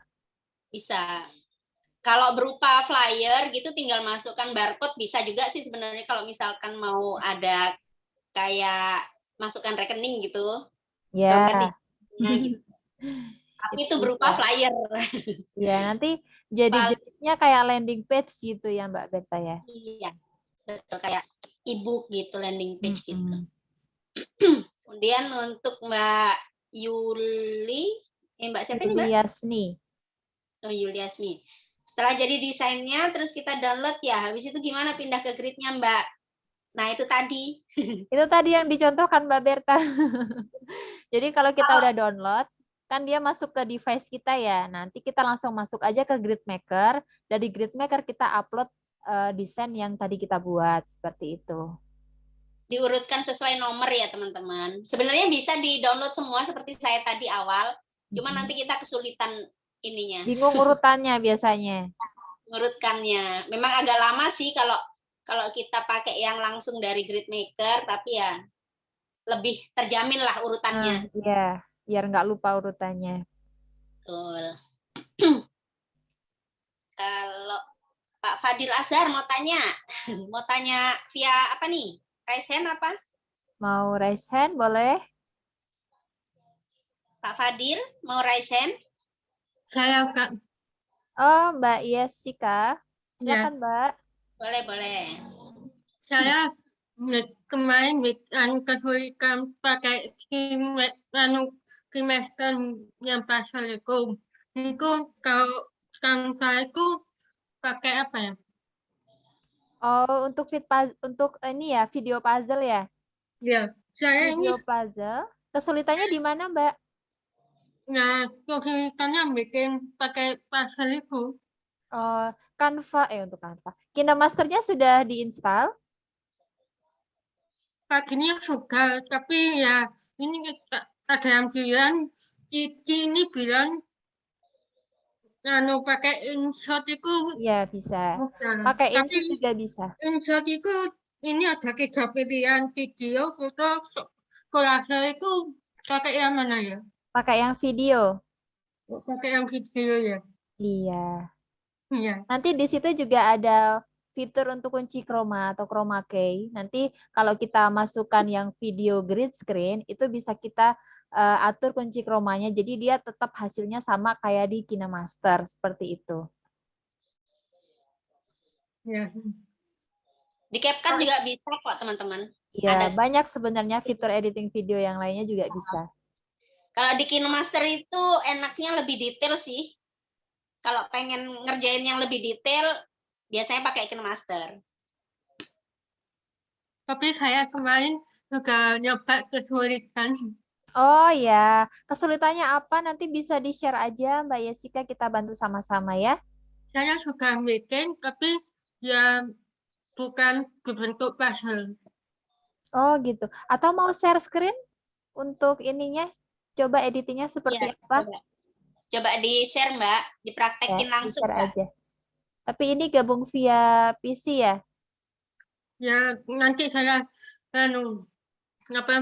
Bisa. Kalau berupa flyer gitu tinggal masukkan barcode bisa juga sih sebenarnya kalau misalkan mau ada kayak masukkan rekening gitu. Ya. Gitu. Tapi itu berupa flyer. Ya, nanti jadi jenisnya kayak landing page gitu ya Mbak Berta ya. Iya. Betul, kayak e-book gitu, landing page gitu. Kemudian untuk Mbak Yuli, Mbak siapa ini Mbak? Yuliasni. Oh, Yuliasmi. Setelah jadi desainnya, terus kita download ya. Habis itu gimana pindah ke grid-nya Mbak? Nah itu tadi. Itu tadi yang dicontohkan Mbak Berta. Jadi kalau kita udah download, kan dia masuk ke device kita ya. Nanti kita langsung masuk aja ke GridMaker. Dari GridMaker kita upload desain yang tadi kita buat. Seperti itu. Diurutkan sesuai nomor ya teman-teman. Sebenarnya bisa di-download semua seperti saya tadi awal. Cuma nanti kita kesulitan ininya. Bingung urutannya biasanya. Ngurutkannya. Memang agak lama sih kalau kita pakai yang langsung dari GridMaker, tapi ya lebih terjamin lah urutannya. Iya, biar nggak lupa urutannya. Betul. Kalau Pak Fadil Azhar mau tanya via apa nih? Raise hand apa? Mau raise hand boleh? Pak Fadil mau raise hand? Saya Kak. Oh, Mbak Yesika. Silakan, Ya. Mbak. Boleh. Saya kemarin kesulitan pakai semester yang pasal itu. Itu kalau Canva itu pakai apa ya? Oh, untuk ini ya, video puzzle ya? Ya, saya Video ini puzzle. Kesulitannya di mana, Mbak? nah kesulitannya bikin pakai pasal itu. Oh, Canva, untuk Canva. KineMaster-nya sudah diinstal? Paginya sudah, tapi ya ini ada yang bilang, Cici ini bilang pakai InShot itu Iya, bisa. mudah. Pakai Tapi InShot juga bisa. InShot itu ini ada 3 pilihan video, foto. Kalau saya itu pakai yang mana ya? Pakai yang video. Pakai yang video ya. Iya. Iya. Nanti di situ juga ada fitur untuk kunci chroma atau chroma key. Nanti kalau kita masukkan yang video grid screen, itu bisa kita atur kunci chromanya. Jadi dia tetap hasilnya sama kayak di KineMaster, seperti itu. Ya. Di CapCut juga bisa kok teman-teman. Iya, Ada. banyak sebenarnya fitur editing video yang lainnya juga bisa. Kalau di KineMaster itu enaknya lebih detail sih. Kalau pengen ngerjain yang lebih detail, biasanya pakai KineMaster. Tapi saya kemarin juga nyoba kesulitan. Oh ya, kesulitannya apa? Nanti bisa di-share aja Mbak Yesika, kita bantu sama-sama ya. Saya suka bikin, tapi ya bukan berbentuk puzzle. Oh gitu. Atau mau share screen untuk ininya? Coba editingnya seperti Ya, apa? coba di-share Mbak, Ya, dipraktekin langsung di-share Mbak. aja. Tapi ini gabung via PC ya? Ya nanti saya apa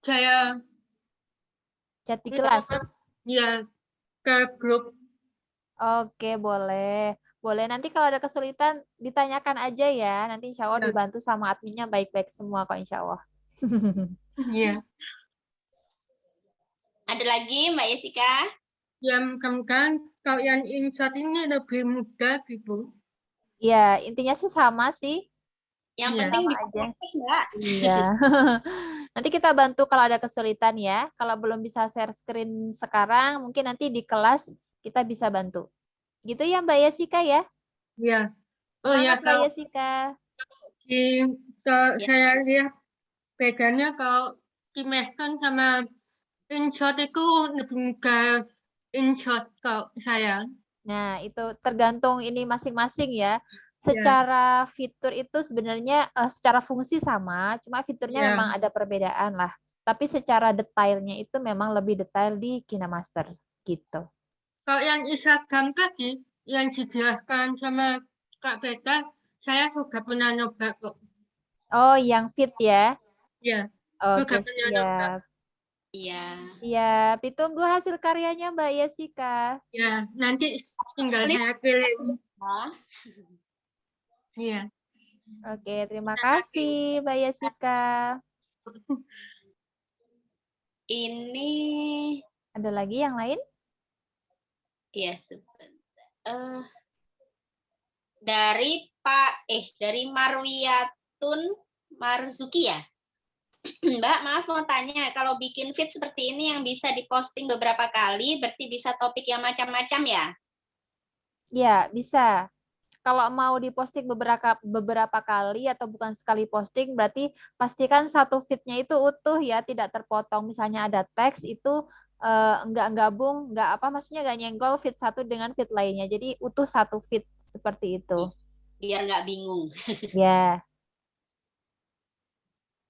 saya Chat di kelas? ya ke grup. Oke, boleh. Boleh, nanti kalau ada kesulitan ditanyakan aja ya. Nanti insya Allah Ya. dibantu sama adminnya baik-baik semua kok insya Allah. Iya. Ada lagi Mbak Yesika? Yang kan kalau yang InShot ini lebih mudah gitu. Ya, intinya sih sama sih. Yang Iya. penting Sama bisa aja. praktek Mbak. Iya. Nanti kita bantu kalau ada kesulitan ya. Kalau belum bisa share screen sekarang, mungkin nanti di kelas kita bisa bantu. Gitu ya Mbak Yesika ya. Iya. Oh ya Semangat Mbak kalau Yesika. di kalau Ya. saya lihat bedanya kalau di Meston sama InShot itu lebih mudah InShot kalau saya. Nah, itu tergantung ini masing-masing ya. Ya. Secara fitur itu sebenarnya secara fungsi sama, cuma fiturnya Ya. memang ada perbedaan lah. Tapi secara detailnya itu memang lebih detail di KineMaster gitu. Kalau yang Instagram tadi yang dijelaskan sama Kak Beta, saya sudah pernah nyoba kok. Oh, yang fit ya. Ya, Oke, sudah pernah nyoba. siap. Iya. Siap. Ditunggu hasil karyanya Mbak Yesika. Ya, nanti tinggal Tulis saya kirim. ya. Iya. Oke, terima kasih Mbak Yesika. Ini Ada lagi yang lain? ya sebentar. Dari Marwiyatun Marzuki ya. Mbak, maaf mau tanya, kalau bikin feed seperti ini yang bisa diposting beberapa kali, berarti bisa topik yang macam-macam ya? Ya, bisa. Kalau mau diposting beberapa kali atau bukan sekali posting, berarti pastikan satu feed-nya itu utuh ya, tidak terpotong. Misalnya ada teks itu nggak gabung, nggak apa maksudnya nggak nyenggol feed satu dengan feed lainnya. Jadi utuh satu feed seperti itu. Biar nggak bingung. Ya.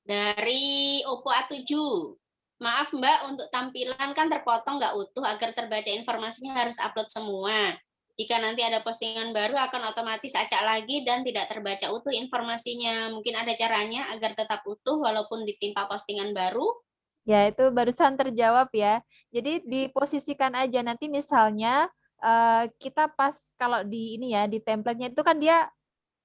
Dari Oppo A7. Maaf Mbak, untuk tampilan kan terpotong nggak utuh, agar terbaca informasinya harus upload semua. Jika nanti ada postingan baru akan otomatis acak lagi dan tidak terbaca utuh informasinya. Mungkin ada caranya agar tetap utuh walaupun ditimpa postingan baru. Ya, itu barusan terjawab ya. Jadi diposisikan aja nanti misalnya kita pas kalau di ini ya di template-nya itu kan dia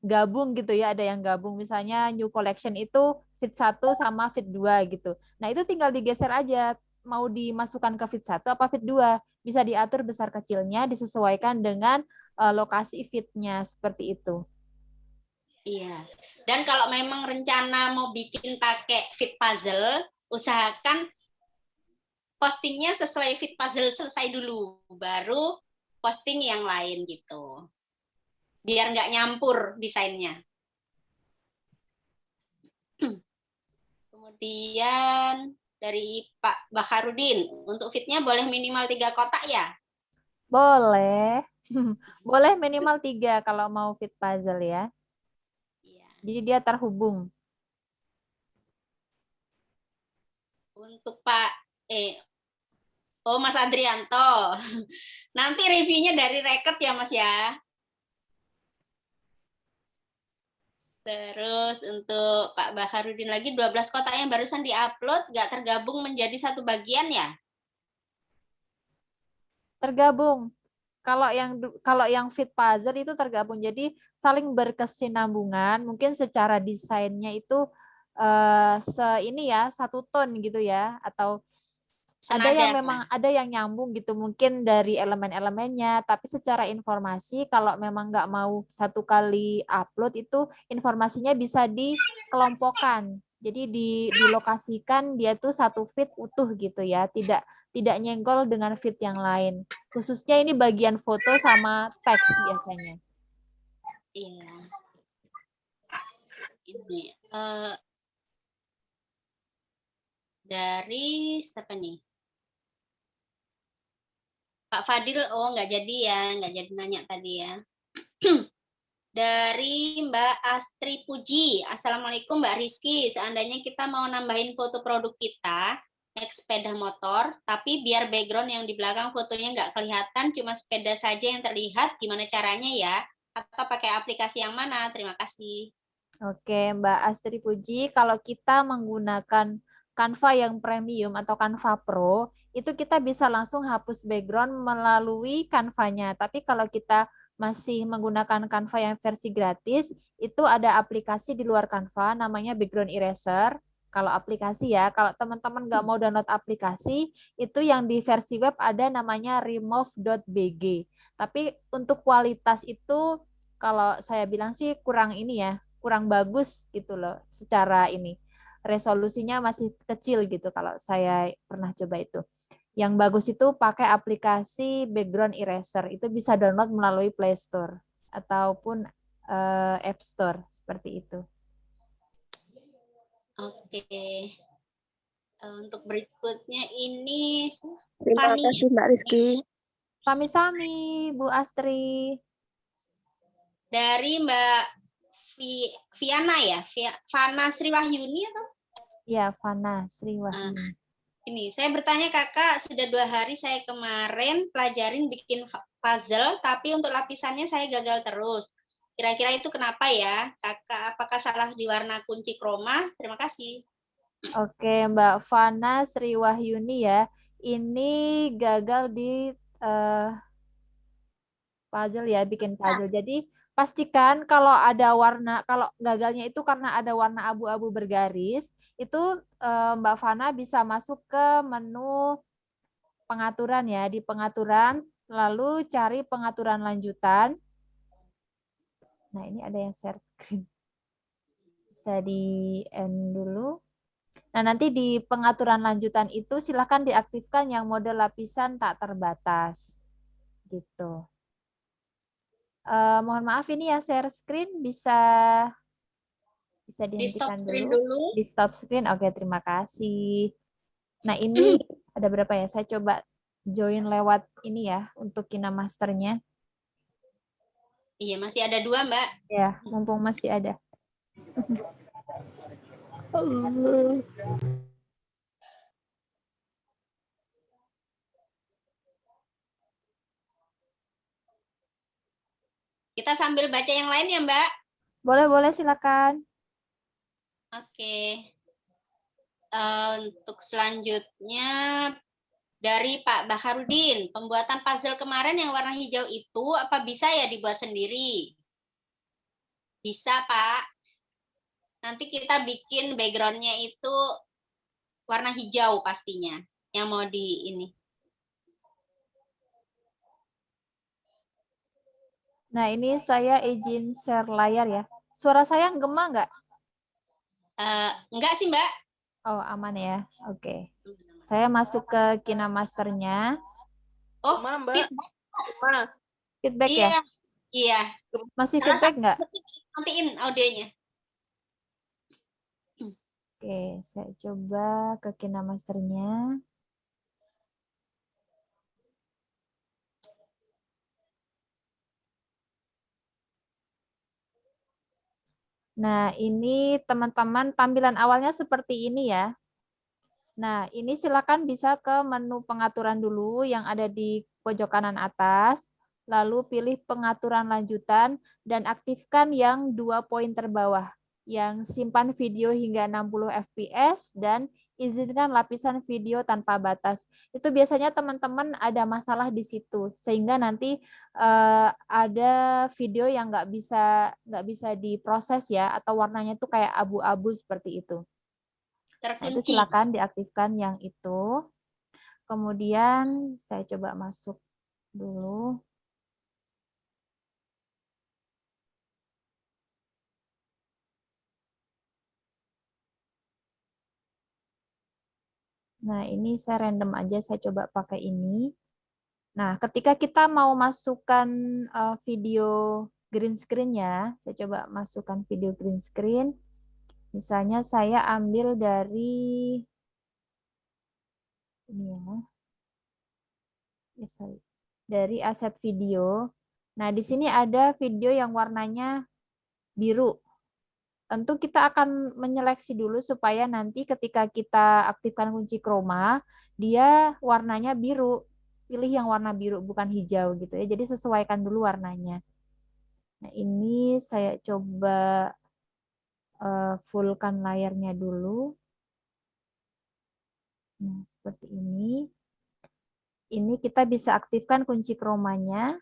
gabung gitu ya, ada yang gabung misalnya new collection itu feed 1 sama feed 2 gitu. Nah, itu tinggal digeser aja mau dimasukkan ke feed 1 apa feed 2. Bisa diatur besar kecilnya disesuaikan dengan lokasi feed-nya seperti itu. Iya. Dan kalau memang rencana mau bikin pakai feed puzzle, usahakan postingnya sesuai feed puzzle selesai dulu, baru posting yang lain gitu. Biar nggak nyampur desainnya. Kemudian dari Pak Baharudin, untuk fitnya boleh minimal 3 kotak ya? Boleh. Boleh minimal 3 kalau mau feed puzzle ya. Iya. Jadi dia terhubung. Untuk Pak Oh, Mas Adrianto. Nanti reviewnya dari record ya, Mas ya. Terus untuk Pak Baharudin lagi 12 kotak yang barusan diupload nggak tergabung menjadi satu bagian ya? Tergabung. Kalau yang fit puzzle itu tergabung. Jadi saling berkesinambungan. Mungkin secara desainnya itu ini ya, satu ton gitu ya, atau ada yang Senada. memang ada yang nyambung gitu mungkin dari elemen-elemennya, tapi secara informasi kalau memang nggak mau satu kali upload itu informasinya bisa dikelompokkan. Jadi dilokasikan dia tuh satu feed utuh gitu ya, tidak nyenggol dengan feed yang lain. Khususnya ini bagian foto sama teks biasanya. Iya. Ini dari siapa nih? Pak Fadil, oh nggak jadi ya, nggak jadi nanya tadi ya. Dari Mbak Astri Puji, Assalamualaikum Mbak Rizky, seandainya kita mau nambahin foto produk kita, naik sepeda motor, tapi biar background yang di belakang fotonya nggak kelihatan, cuma sepeda saja yang terlihat, gimana caranya ya? Atau pakai aplikasi yang mana? Terima kasih. Oke, Mbak Astri Puji, kalau kita menggunakan Canva yang premium atau Canva Pro, itu kita bisa langsung hapus background melalui Canva-nya. Tapi kalau kita masih menggunakan Canva yang versi gratis, itu ada aplikasi di luar Canva namanya Background Eraser. Kalau aplikasi ya, kalau teman-teman nggak mau download aplikasi, itu yang di versi web ada namanya remove.bg. Tapi untuk kualitas itu, kalau saya bilang sih kurang ini ya, kurang bagus gitu loh secara ini. Resolusinya masih kecil gitu kalau saya pernah coba itu. Yang bagus itu pakai aplikasi Background Eraser. Itu bisa download melalui Play Store ataupun App Store seperti itu. Oke. Untuk berikutnya ini Terima Fani. kasih Mbak Rizky. Sami-sami Bu Astri. Dari Mbak Viana ya, Fana Sriwahyuni atau? Ya, Fana Sriwahyuni. Ini saya bertanya kakak, sudah 2 hari saya kemarin pelajarin bikin puzzle, tapi untuk lapisannya saya gagal terus. Kira-kira itu kenapa ya kakak? Apakah salah di warna kunci kroma? Terima kasih. Oke, Mbak Fana Sriwahyuni ya. Ini gagal di puzzle ya, bikin puzzle. Jadi pastikan kalau ada warna, kalau gagalnya itu karena ada warna abu-abu bergaris, itu Mbak Fana bisa masuk ke menu pengaturan ya, di pengaturan, lalu cari pengaturan lanjutan. Nah, ini ada yang share screen. Bisa di end dulu. Nah, nanti di pengaturan lanjutan itu silakan diaktifkan yang mode lapisan tak terbatas. Gitu. Mohon maaf ini ya share screen bisa Di stop dihentikan screen dulu. dulu. Di stop screen. Oke, terima kasih. Nah, ini ada berapa ya? Saya coba join lewat ini ya untuk KineMaster-nya. Iya, masih ada 2, Mbak. Ya, mumpung masih ada. Kita sambil baca yang lain ya, Mbak. Boleh silakan. Oke. Untuk selanjutnya dari Pak Baharudin, pembuatan puzzle kemarin yang warna hijau itu apa bisa ya dibuat sendiri? Bisa, Pak. Nanti kita bikin background-nya itu warna hijau pastinya, yang mau di ini. Nah, ini saya izin share layar ya. Suara saya gema nggak? Enggak sih, Mbak. Oh, aman ya. Oke. Saya masuk ke KineMaster-nya. Oh, Mbak. Feedback iya, ya? iya. Masih Salah feedback nggak? matiin audionya. Oke, saya coba ke KineMaster-nya. Nah, ini teman-teman tampilan awalnya seperti ini ya. Nah, ini silakan bisa ke menu pengaturan dulu yang ada di pojok kanan atas, lalu pilih pengaturan lanjutan dan aktifkan yang 2 poin terbawah, yang simpan video hingga 60 fps dan izinkan lapisan video tanpa batas. Itu biasanya teman-teman ada masalah di situ, sehingga nanti ada video yang nggak bisa diproses ya, atau warnanya tuh kayak abu-abu seperti itu. Nah, itu Terkunci. silakan diaktifkan yang itu. Kemudian saya coba masuk dulu. Nah, ini saya random aja, saya coba pakai ini. Nah, ketika kita mau masukkan video green screen-nya, saya coba masukkan video green screen. Misalnya saya ambil dari ini ya. Dari aset video. Nah, di sini ada video yang warnanya biru. Tentu kita akan menyeleksi dulu supaya nanti ketika kita aktifkan kunci chroma, dia warnanya biru. Pilih yang warna biru, bukan hijau gitu ya. Jadi sesuaikan dulu warnanya. Nah, ini saya coba fullkan layarnya dulu. Nah, seperti ini. Ini kita bisa aktifkan kunci chromanya.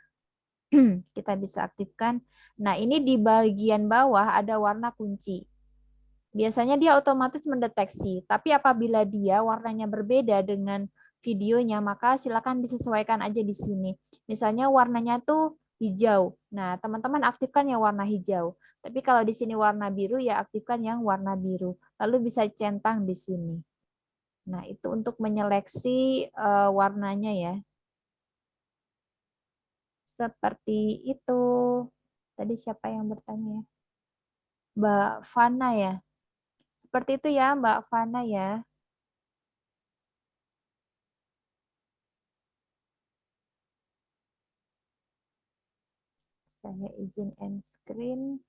Kita bisa aktifkan. Nah, ini di bagian bawah ada warna kunci. Biasanya dia otomatis mendeteksi, tapi apabila dia warnanya berbeda dengan videonya, maka silakan disesuaikan aja di sini. Misalnya warnanya tuh hijau. Nah, teman-teman aktifkan yang warna hijau. Tapi kalau di sini warna biru, ya aktifkan yang warna biru. Lalu bisa centang di sini. Nah, itu untuk menyeleksi warnanya ya. Seperti itu. Tadi siapa yang bertanya ya? Mbak Fana ya. Seperti itu ya Mbak Fana ya. Saya izin end screen.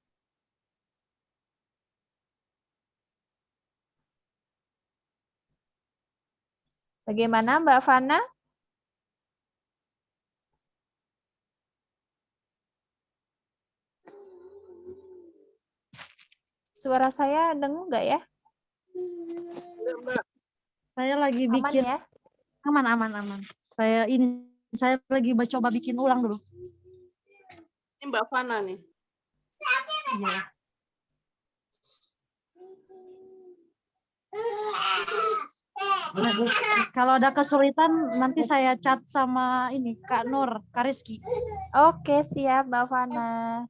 Bagaimana Mbak Fana? Suara saya dengar nggak ya? Enggak, Mbak. Saya lagi Aman bikin ya? aman. Saya lagi coba bikin ulang dulu. Ini Mbak Fana nih. Iya. Nah, kalau ada kesulitan nanti saya chat sama ini Kak Nur, Kak Rizky. Oke, siap Mbak Fana.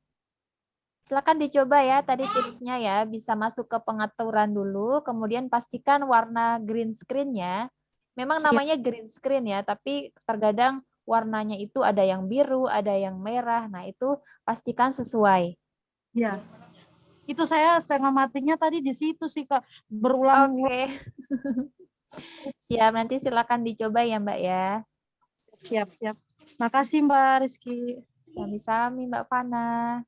Silakan dicoba ya tadi tipsnya ya, bisa masuk ke pengaturan dulu, kemudian pastikan warna green screen-nya. Memang Siap. namanya green screen ya, tapi terkadang warnanya itu ada yang biru, ada yang merah. Nah, itu pastikan sesuai. Iya. Itu saya setengah matinya tadi di situ sih Kak, berulang. Oke. Siap, nanti silakan dicoba ya Mbak ya. Siap. Makasih Mbak Rizky. Sami-sami Mbak Fana.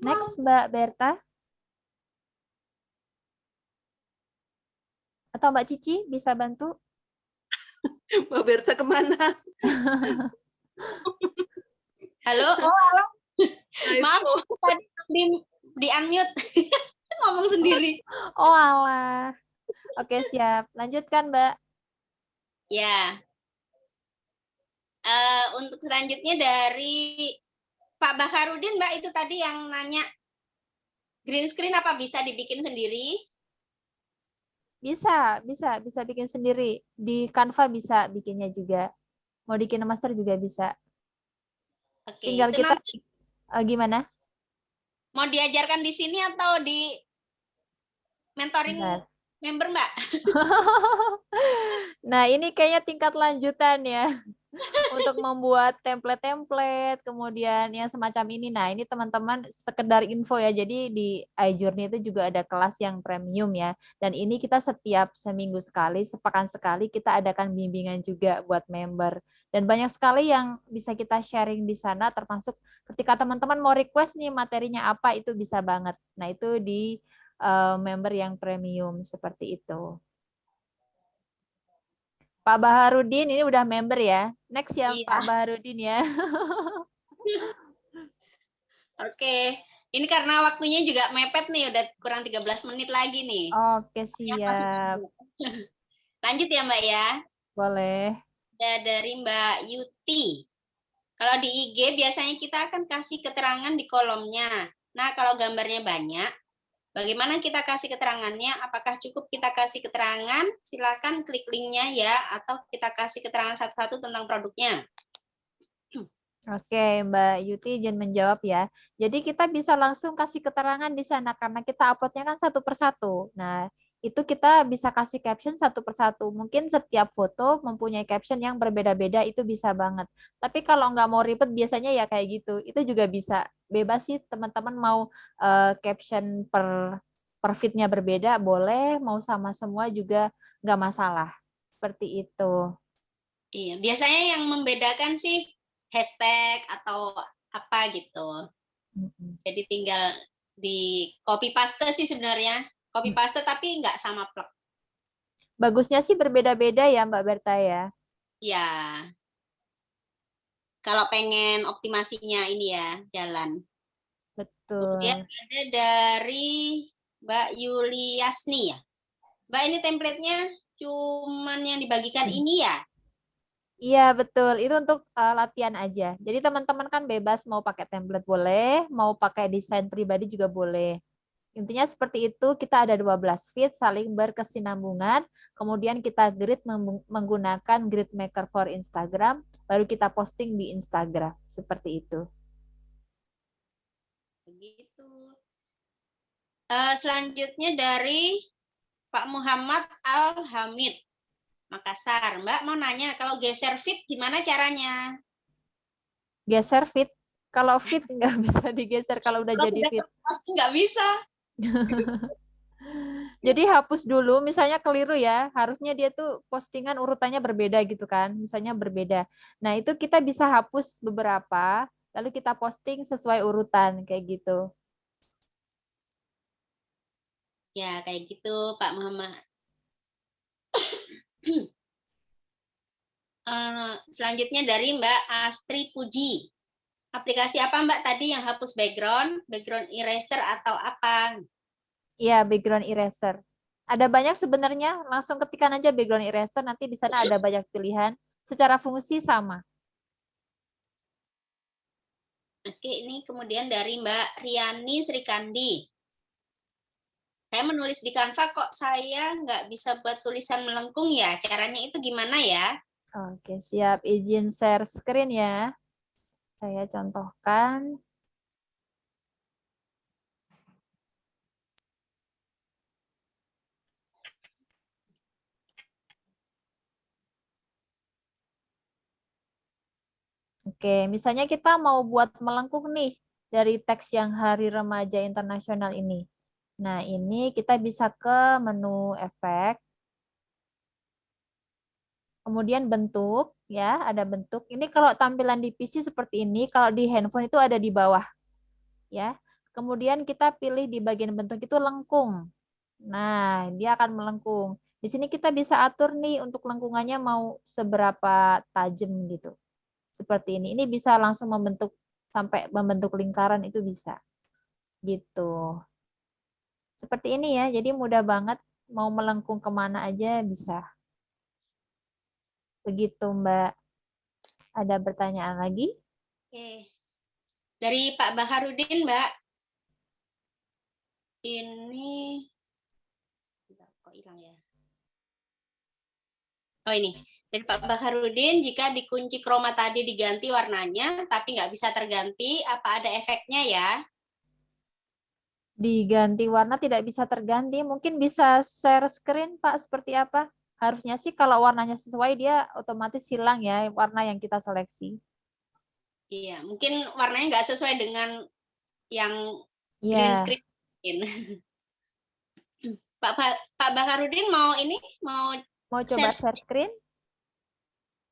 Next Mbak Berta. Atau Mbak Cici bisa bantu? Mbak Berta kemana? Halo, halo. Maaf, tadi di unmute. Ngomong sendiri. Oh alah. Oke siap. Lanjutkan Mbak. Ya. Untuk selanjutnya dari Pak Baharudin, Mbak, itu tadi yang nanya green screen apa bisa dibikin sendiri? Bisa bikin sendiri. Di Canva bisa bikinnya juga. Mau di KineMaster juga bisa. Oke, Tinggal itu kita nanti gimana? mau diajarkan di sini atau di mentoring Bentar. member, Mbak? Nah, ini kayaknya tingkat lanjutan ya. Untuk membuat template-template, kemudian yang semacam ini. Nah, ini teman-teman sekedar info ya. Jadi di iJourney itu juga ada kelas yang premium ya. Dan ini kita setiap seminggu sekali, sepekan sekali kita adakan bimbingan juga buat member. Dan banyak sekali yang bisa kita sharing di sana, termasuk ketika teman-teman mau request nih materinya apa, itu bisa banget. Nah, itu di member yang premium seperti itu. Pak Baharudin ini udah member ya. Next ya Iya. Pak Baharudin ya. Oke. Ini karena waktunya juga mepet nih, udah kurang 13 menit lagi nih. Oke, Yang masih siap. banyak. Lanjut ya Mbak ya. Boleh. Ada dari Mbak Yuti. Kalau di IG biasanya kita akan kasih keterangan di kolomnya. Nah, kalau gambarnya banyak, bagaimana kita kasih keterangannya? Apakah cukup kita kasih keterangan? Silakan klik linknya ya, atau kita kasih keterangan satu-satu tentang produknya. Oke, Mbak Yuti izin menjawab ya. Jadi kita bisa langsung kasih keterangan di sana karena kita uploadnya kan satu persatu. Nah, itu kita bisa kasih caption satu persatu. Mungkin setiap foto mempunyai caption yang berbeda-beda, itu bisa banget. Tapi kalau nggak mau ribet biasanya ya kayak gitu. Itu juga bisa. Bebas sih teman-teman mau caption per feed-nya berbeda, boleh. Mau sama semua juga nggak masalah. Seperti itu. Iya, biasanya yang membedakan sih hashtag atau apa gitu. Jadi tinggal di copy paste sih sebenarnya. Copy paste tapi nggak sama plug. Bagusnya sih berbeda-beda ya Mbak Berta ya. Ya. Kalau pengen optimasinya ini ya jalan. Betul. Kemudian ada dari Mbak Yuliasni ya. Mbak, ini template-nya cuman yang dibagikan ini ya? Iya, betul. Itu untuk latihan aja. Jadi teman-teman kan bebas mau pakai template boleh, mau pakai desain pribadi juga boleh. Intinya seperti itu, kita ada 12 feed saling berkesinambungan, kemudian kita grid menggunakan grid maker for Instagram, baru kita posting di Instagram. Seperti itu. Begitu. Selanjutnya dari Pak Muhammad Al-Hamid, Makassar. Mbak mau nanya, kalau geser feed gimana caranya? Geser feed. Kalau feed nggak bisa digeser kalau udah jadi feed. Pasti nggak bisa. Jadi hapus dulu, misalnya keliru ya, harusnya dia tuh postingan urutannya berbeda gitu kan, misalnya berbeda. Nah itu kita bisa hapus beberapa, lalu kita posting sesuai urutan kayak gitu. Ya kayak gitu Pak Muhammad. Selanjutnya dari Mbak Astri Puji. Aplikasi apa Mbak tadi yang hapus background eraser atau apa? Iya, background eraser. Ada banyak sebenarnya, langsung ketikkan aja background eraser, nanti di sana ada banyak pilihan. Secara fungsi sama. Oke, ini kemudian dari Mbak Riani Srikandi. Saya menulis di Canva kok saya nggak bisa buat tulisan melengkung ya? Caranya itu gimana ya? Oke, siap. Izin share screen ya. Saya contohkan. Oke, misalnya kita mau buat melengkung nih dari teks yang Hari Remaja Internasional ini. Nah, ini kita bisa ke menu efek. Kemudian bentuk, ya, ada bentuk. Ini kalau tampilan di PC seperti ini, kalau di handphone itu ada di bawah. Ya. Kemudian kita pilih di bagian bentuk itu lengkung. Nah, dia akan melengkung. Di sini kita bisa atur nih untuk lengkungannya mau seberapa tajam gitu. Seperti ini. Ini bisa langsung membentuk sampai membentuk lingkaran itu bisa. Gitu. Seperti ini ya. Jadi mudah banget mau melengkung kemana aja bisa. Begitu Mbak. Ada pertanyaan lagi? Oke. Dari Pak Baharudin, Mbak. Ini kok hilang ya? Oh ini, dari Pak Baharudin, jika dikunci chroma tadi diganti warnanya, tapi nggak bisa terganti, apa ada efeknya ya? Diganti warna tidak bisa terganti. Mungkin bisa share screen Pak seperti apa? Harusnya sih kalau warnanya sesuai dia otomatis hilang ya warna yang kita seleksi. Iya, mungkin warnanya nggak sesuai dengan yang green Iya. screen. Pak Baharudin mau ini, mau Mau coba share screen?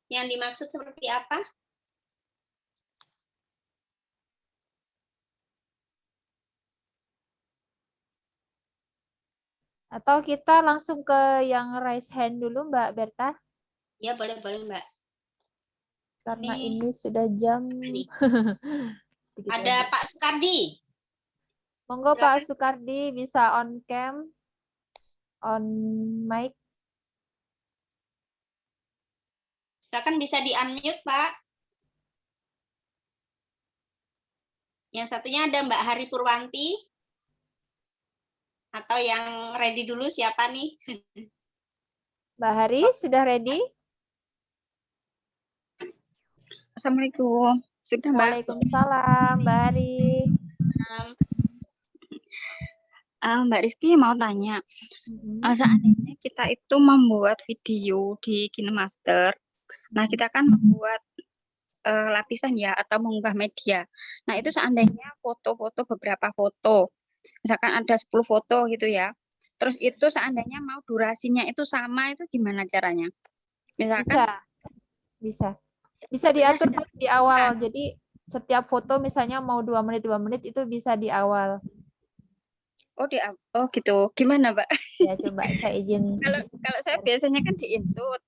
yang dimaksud seperti apa? Atau kita langsung ke yang raise hand dulu, Mbak Berta, Ya, boleh Mbak. karena Ini ini sudah jam. Nih. sedikit Ada lagi. Pak Sukardi. Monggo Silakan. Pak Sukardi bisa on cam, on mic. Silakan bisa di-unmute, Pak. Yang satunya ada Mbak Hari Purwanti. Atau yang ready dulu siapa nih? Mbak Hari sudah ready? Assalamualaikum. Sudah, Mbak. Waalaikumsalam, Mbak Hari. Mbak Rizky mau tanya, seandainya kita itu membuat video di KineMaster, nah kita kan membuat lapisan ya atau mengunggah media. Nah itu seandainya foto-foto beberapa foto, misalkan ada 10 foto gitu ya. Terus itu seandainya mau durasinya itu sama, itu gimana caranya? Misalkan Bisa diatur Mas, di awal. Jadi setiap foto misalnya mau 2 menit itu bisa di awal. Oh gitu. Gimana, Mbak? Ya coba saya izin. Kalau saya biasanya kan di insert.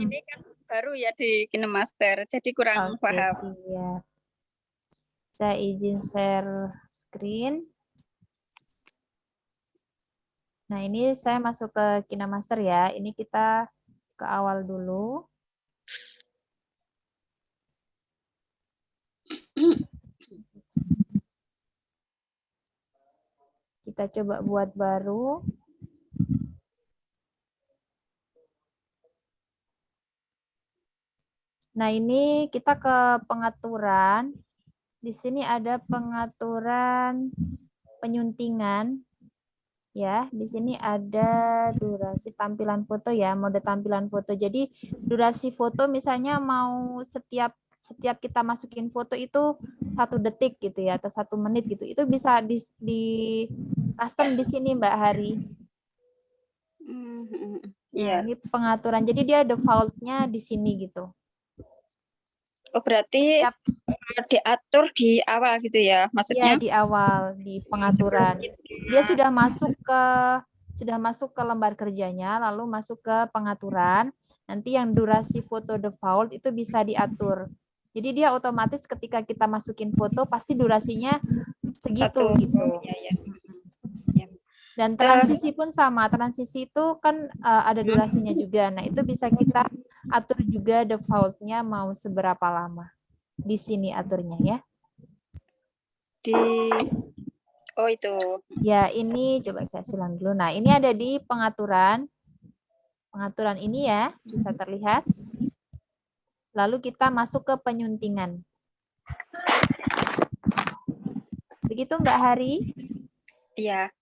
Ini kan baru ya di KineMaster, jadi kurang Oke, paham. siap. Saya izin share screen. Nah, ini saya masuk ke KineMaster ya. Ini kita ke awal dulu. Kita coba buat baru. Nah, ini kita ke pengaturan. Di sini ada pengaturan penyuntingan. Ya, di sini ada durasi tampilan foto ya, mode tampilan foto. Jadi durasi foto misalnya mau setiap kita masukin foto itu 1 detik gitu ya, atau 1 menit gitu. Itu bisa di custom di sini Mbak Hari. Nah, ini pengaturan. Jadi dia default-nya di sini gitu. Oh, berarti diatur di awal gitu ya, maksudnya? Iya, di awal, di pengaturan. Dia sudah masuk ke lembar kerjanya, lalu masuk ke pengaturan. Nanti yang durasi foto default itu bisa diatur. Jadi dia otomatis ketika kita masukin foto pasti durasinya segitu gitu. Dan transisi pun sama. Transisi itu kan ada durasinya juga. Nah, itu bisa kita atur juga default-nya mau seberapa lama. Di sini aturnya ya. Oh itu. Ya, ini coba saya silang dulu. Nah, ini ada di pengaturan. Pengaturan ini ya, bisa terlihat. Lalu kita masuk ke penyuntingan. Begitu Mbak Hari? Iya.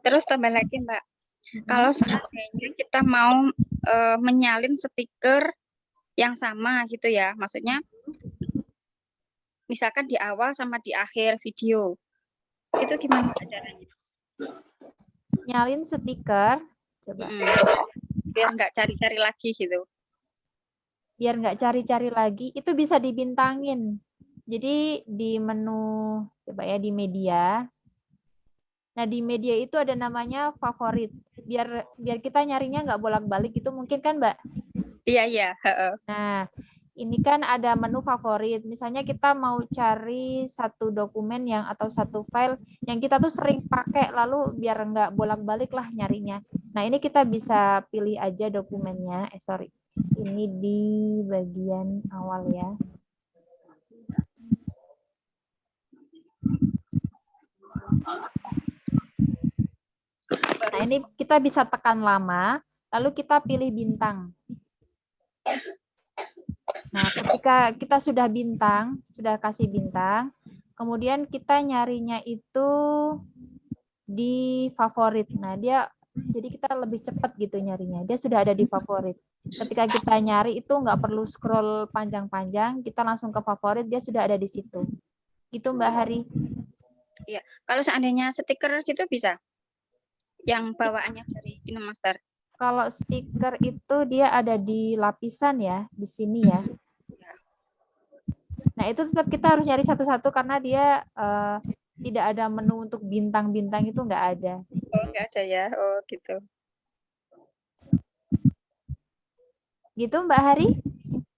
Terus tambah lagi Mbak, kalau seandainya kita mau menyalin stiker yang sama gitu ya, maksudnya misalkan di awal sama di akhir video, itu gimana caranya? Nyalin stiker, coba. Biar nggak cari-cari lagi gitu. Biar nggak cari-cari lagi, itu bisa dibintangin. Jadi di menu, coba ya di media. Nah, di media itu ada namanya favorit. Biar kita nyarinya nggak bolak-balik itu mungkin kan, Mbak? Iya. Nah, ini kan ada menu favorit. Misalnya kita mau cari satu dokumen atau satu file yang kita tuh sering pakai, lalu biar nggak bolak-balik lah nyarinya. Nah, ini kita bisa pilih aja dokumennya. Ini di bagian awal ya. Nah, ini kita bisa tekan lama, lalu kita pilih bintang. Nah, ketika kita sudah kasih bintang, kemudian kita nyarinya itu di favorit. Nah, jadi kita lebih cepat gitu nyarinya. Dia sudah ada di favorit. Ketika kita nyari itu nggak perlu scroll panjang-panjang, kita langsung ke favorit, dia sudah ada di situ. Gitu Mbak Hari. Iya, kalau seandainya stiker gitu bisa? Yang bawaannya dari KineMaster. Kalau stiker itu dia ada di lapisan ya, di sini ya. Nah, itu tetap kita harus nyari satu-satu karena dia tidak ada menu untuk bintang-bintang, itu nggak ada. Oh, nggak ada ya. Oh, gitu. Gitu Mbak Hari?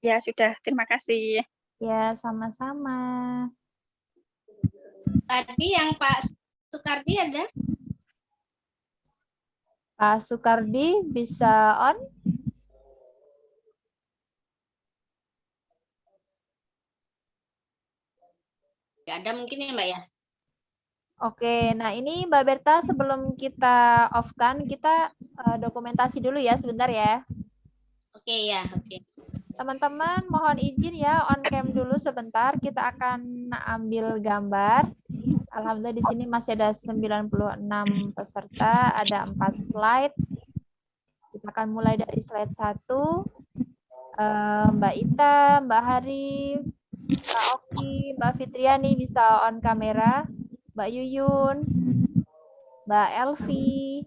Ya, sudah. Terima kasih. Ya, sama-sama. Tadi yang Pak Sukardi ada? Pak Sukardi bisa on? Nggak ada mungkin ya Mbak ya? Oke, nah ini Mbak Berta sebelum kita off-kan, kita dokumentasi dulu ya sebentar ya. Oke ya, oke. Teman-teman mohon izin ya on cam dulu sebentar, kita akan ambil gambar. Alhamdulillah di sini masih ada 96 peserta, ada 4 slide. Kita akan mulai dari slide 1. Mbak Ita, Mbak Hari, Mbak Oki, Mbak Fitriani bisa on kamera. Mbak Yuyun, Mbak Elvi,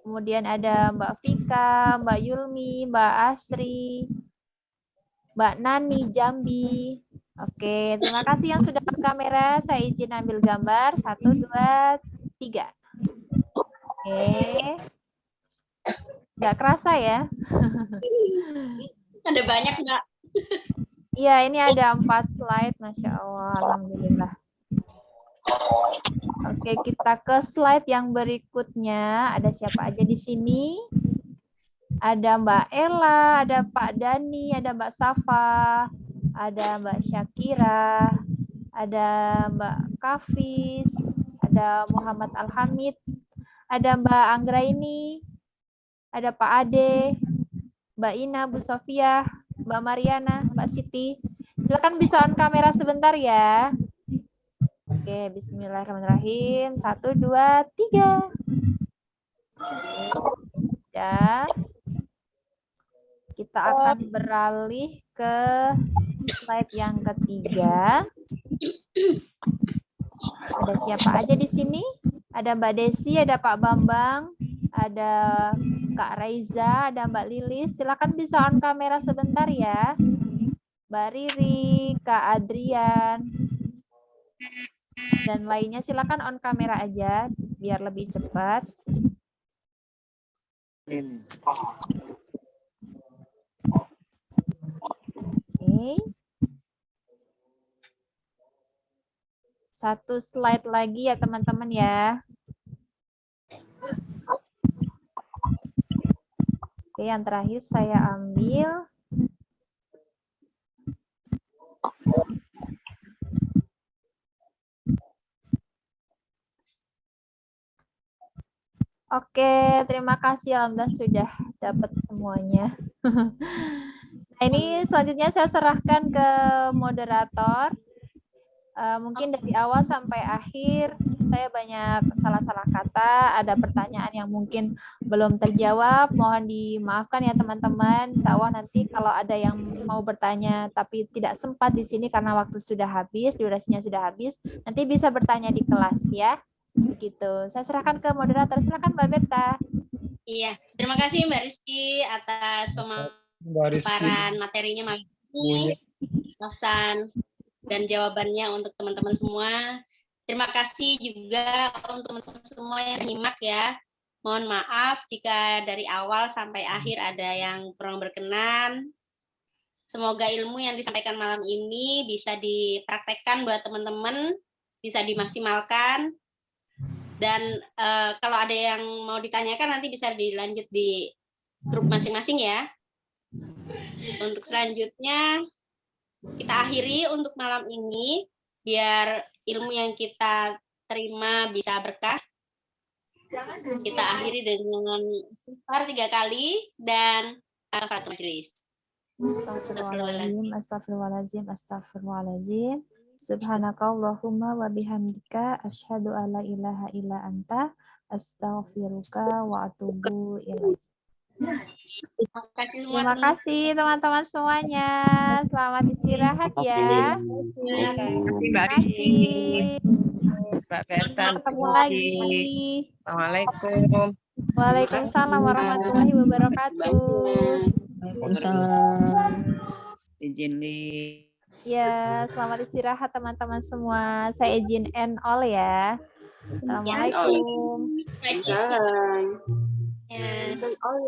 kemudian ada Mbak Vika, Mbak Yulmi, Mbak Asri, Mbak Nani Jambi. Oke, terima kasih yang sudah on kamera. Saya izin ambil gambar. 1, 2, 3. Oke. Nggak kerasa ya? Ada banyak Mbak. Iya, ini ada 4 slide. Masya Allah, alhamdulillah. Oke, kita ke slide yang berikutnya. Ada siapa aja di sini? Ada Mbak Ella, ada Pak Dani, ada Mbak Safa, ada Mbak Syakira, ada Mbak Kafis, ada Muhammad Alhamid, ada Mbak Anggraini, ada Pak Ade, Mbak Ina, Bu Sofia, Mbak Mariana, Mbak Siti. Silakan bisa on kamera sebentar ya. Oke, bismillahirrahmanirrahim. 1, 2, 3. Ya. Kita akan beralih ke slide yang ketiga. Ada siapa aja di sini? Ada Mbak Desi, ada Pak Bambang, ada Kak Raiza, ada Mbak Lilis. Silakan bisa on kamera sebentar ya. Mbak Riri, Kak Adrian, dan lainnya silakan on kamera aja biar lebih cepat. Oke. Satu slide lagi ya teman-teman ya. Oke, yang terakhir saya ambil. Oke, terima kasih Alhamdulillah sudah dapat semuanya. Nah, ini selanjutnya saya serahkan ke moderator. Mungkin dari awal sampai akhir saya banyak salah-salah kata, ada pertanyaan yang mungkin belum terjawab, mohon dimaafkan ya teman-teman. Insya Allah nanti kalau ada yang mau bertanya tapi tidak sempat di sini karena waktu sudah habis, durasinya sudah habis, nanti bisa bertanya di kelas ya. Begitu. Saya serahkan ke moderator. Silakan Mbak Berta. Iya, terima kasih Mbak Rizky atas pemaparan materinya malam ini, pesan dan jawabannya untuk teman-teman semua. Terima kasih juga untuk teman-teman semua yang menyimak ya. Mohon maaf jika dari awal sampai akhir ada yang kurang berkenan. Semoga ilmu yang disampaikan malam ini bisa dipraktekkan buat teman-teman, bisa dimaksimalkan. Dan kalau ada yang mau ditanyakan nanti bisa dilanjut di grup masing-masing ya. Untuk selanjutnya kita akhiri untuk malam ini biar ilmu yang kita terima bisa berkah. Kita akhiri dengan istighfar 3 kali dan kafaratul majelis. Astagfirullahaladzim, astagfirullahaladzim, astagfirullahaladzim. Subhanakallahumma wa bihamdika asyhadu alla ilaha illa anta astaghfiruka wa atubu ilaik. Terima kasih semua. Terima kasih teman-teman semuanya. Selamat istirahat ya. Terima kasih Mbak Terima Rizky, kasih. Mbak Berta. Ketemu lagi. Assalamualaikum. Waalaikumsalam warahmatullahi wabarakatuh. Izin di Ya, selamat istirahat teman-teman semua. Saya izin end all ya. Assalamualaikum. Wajib. Jalan. Ya. Oh,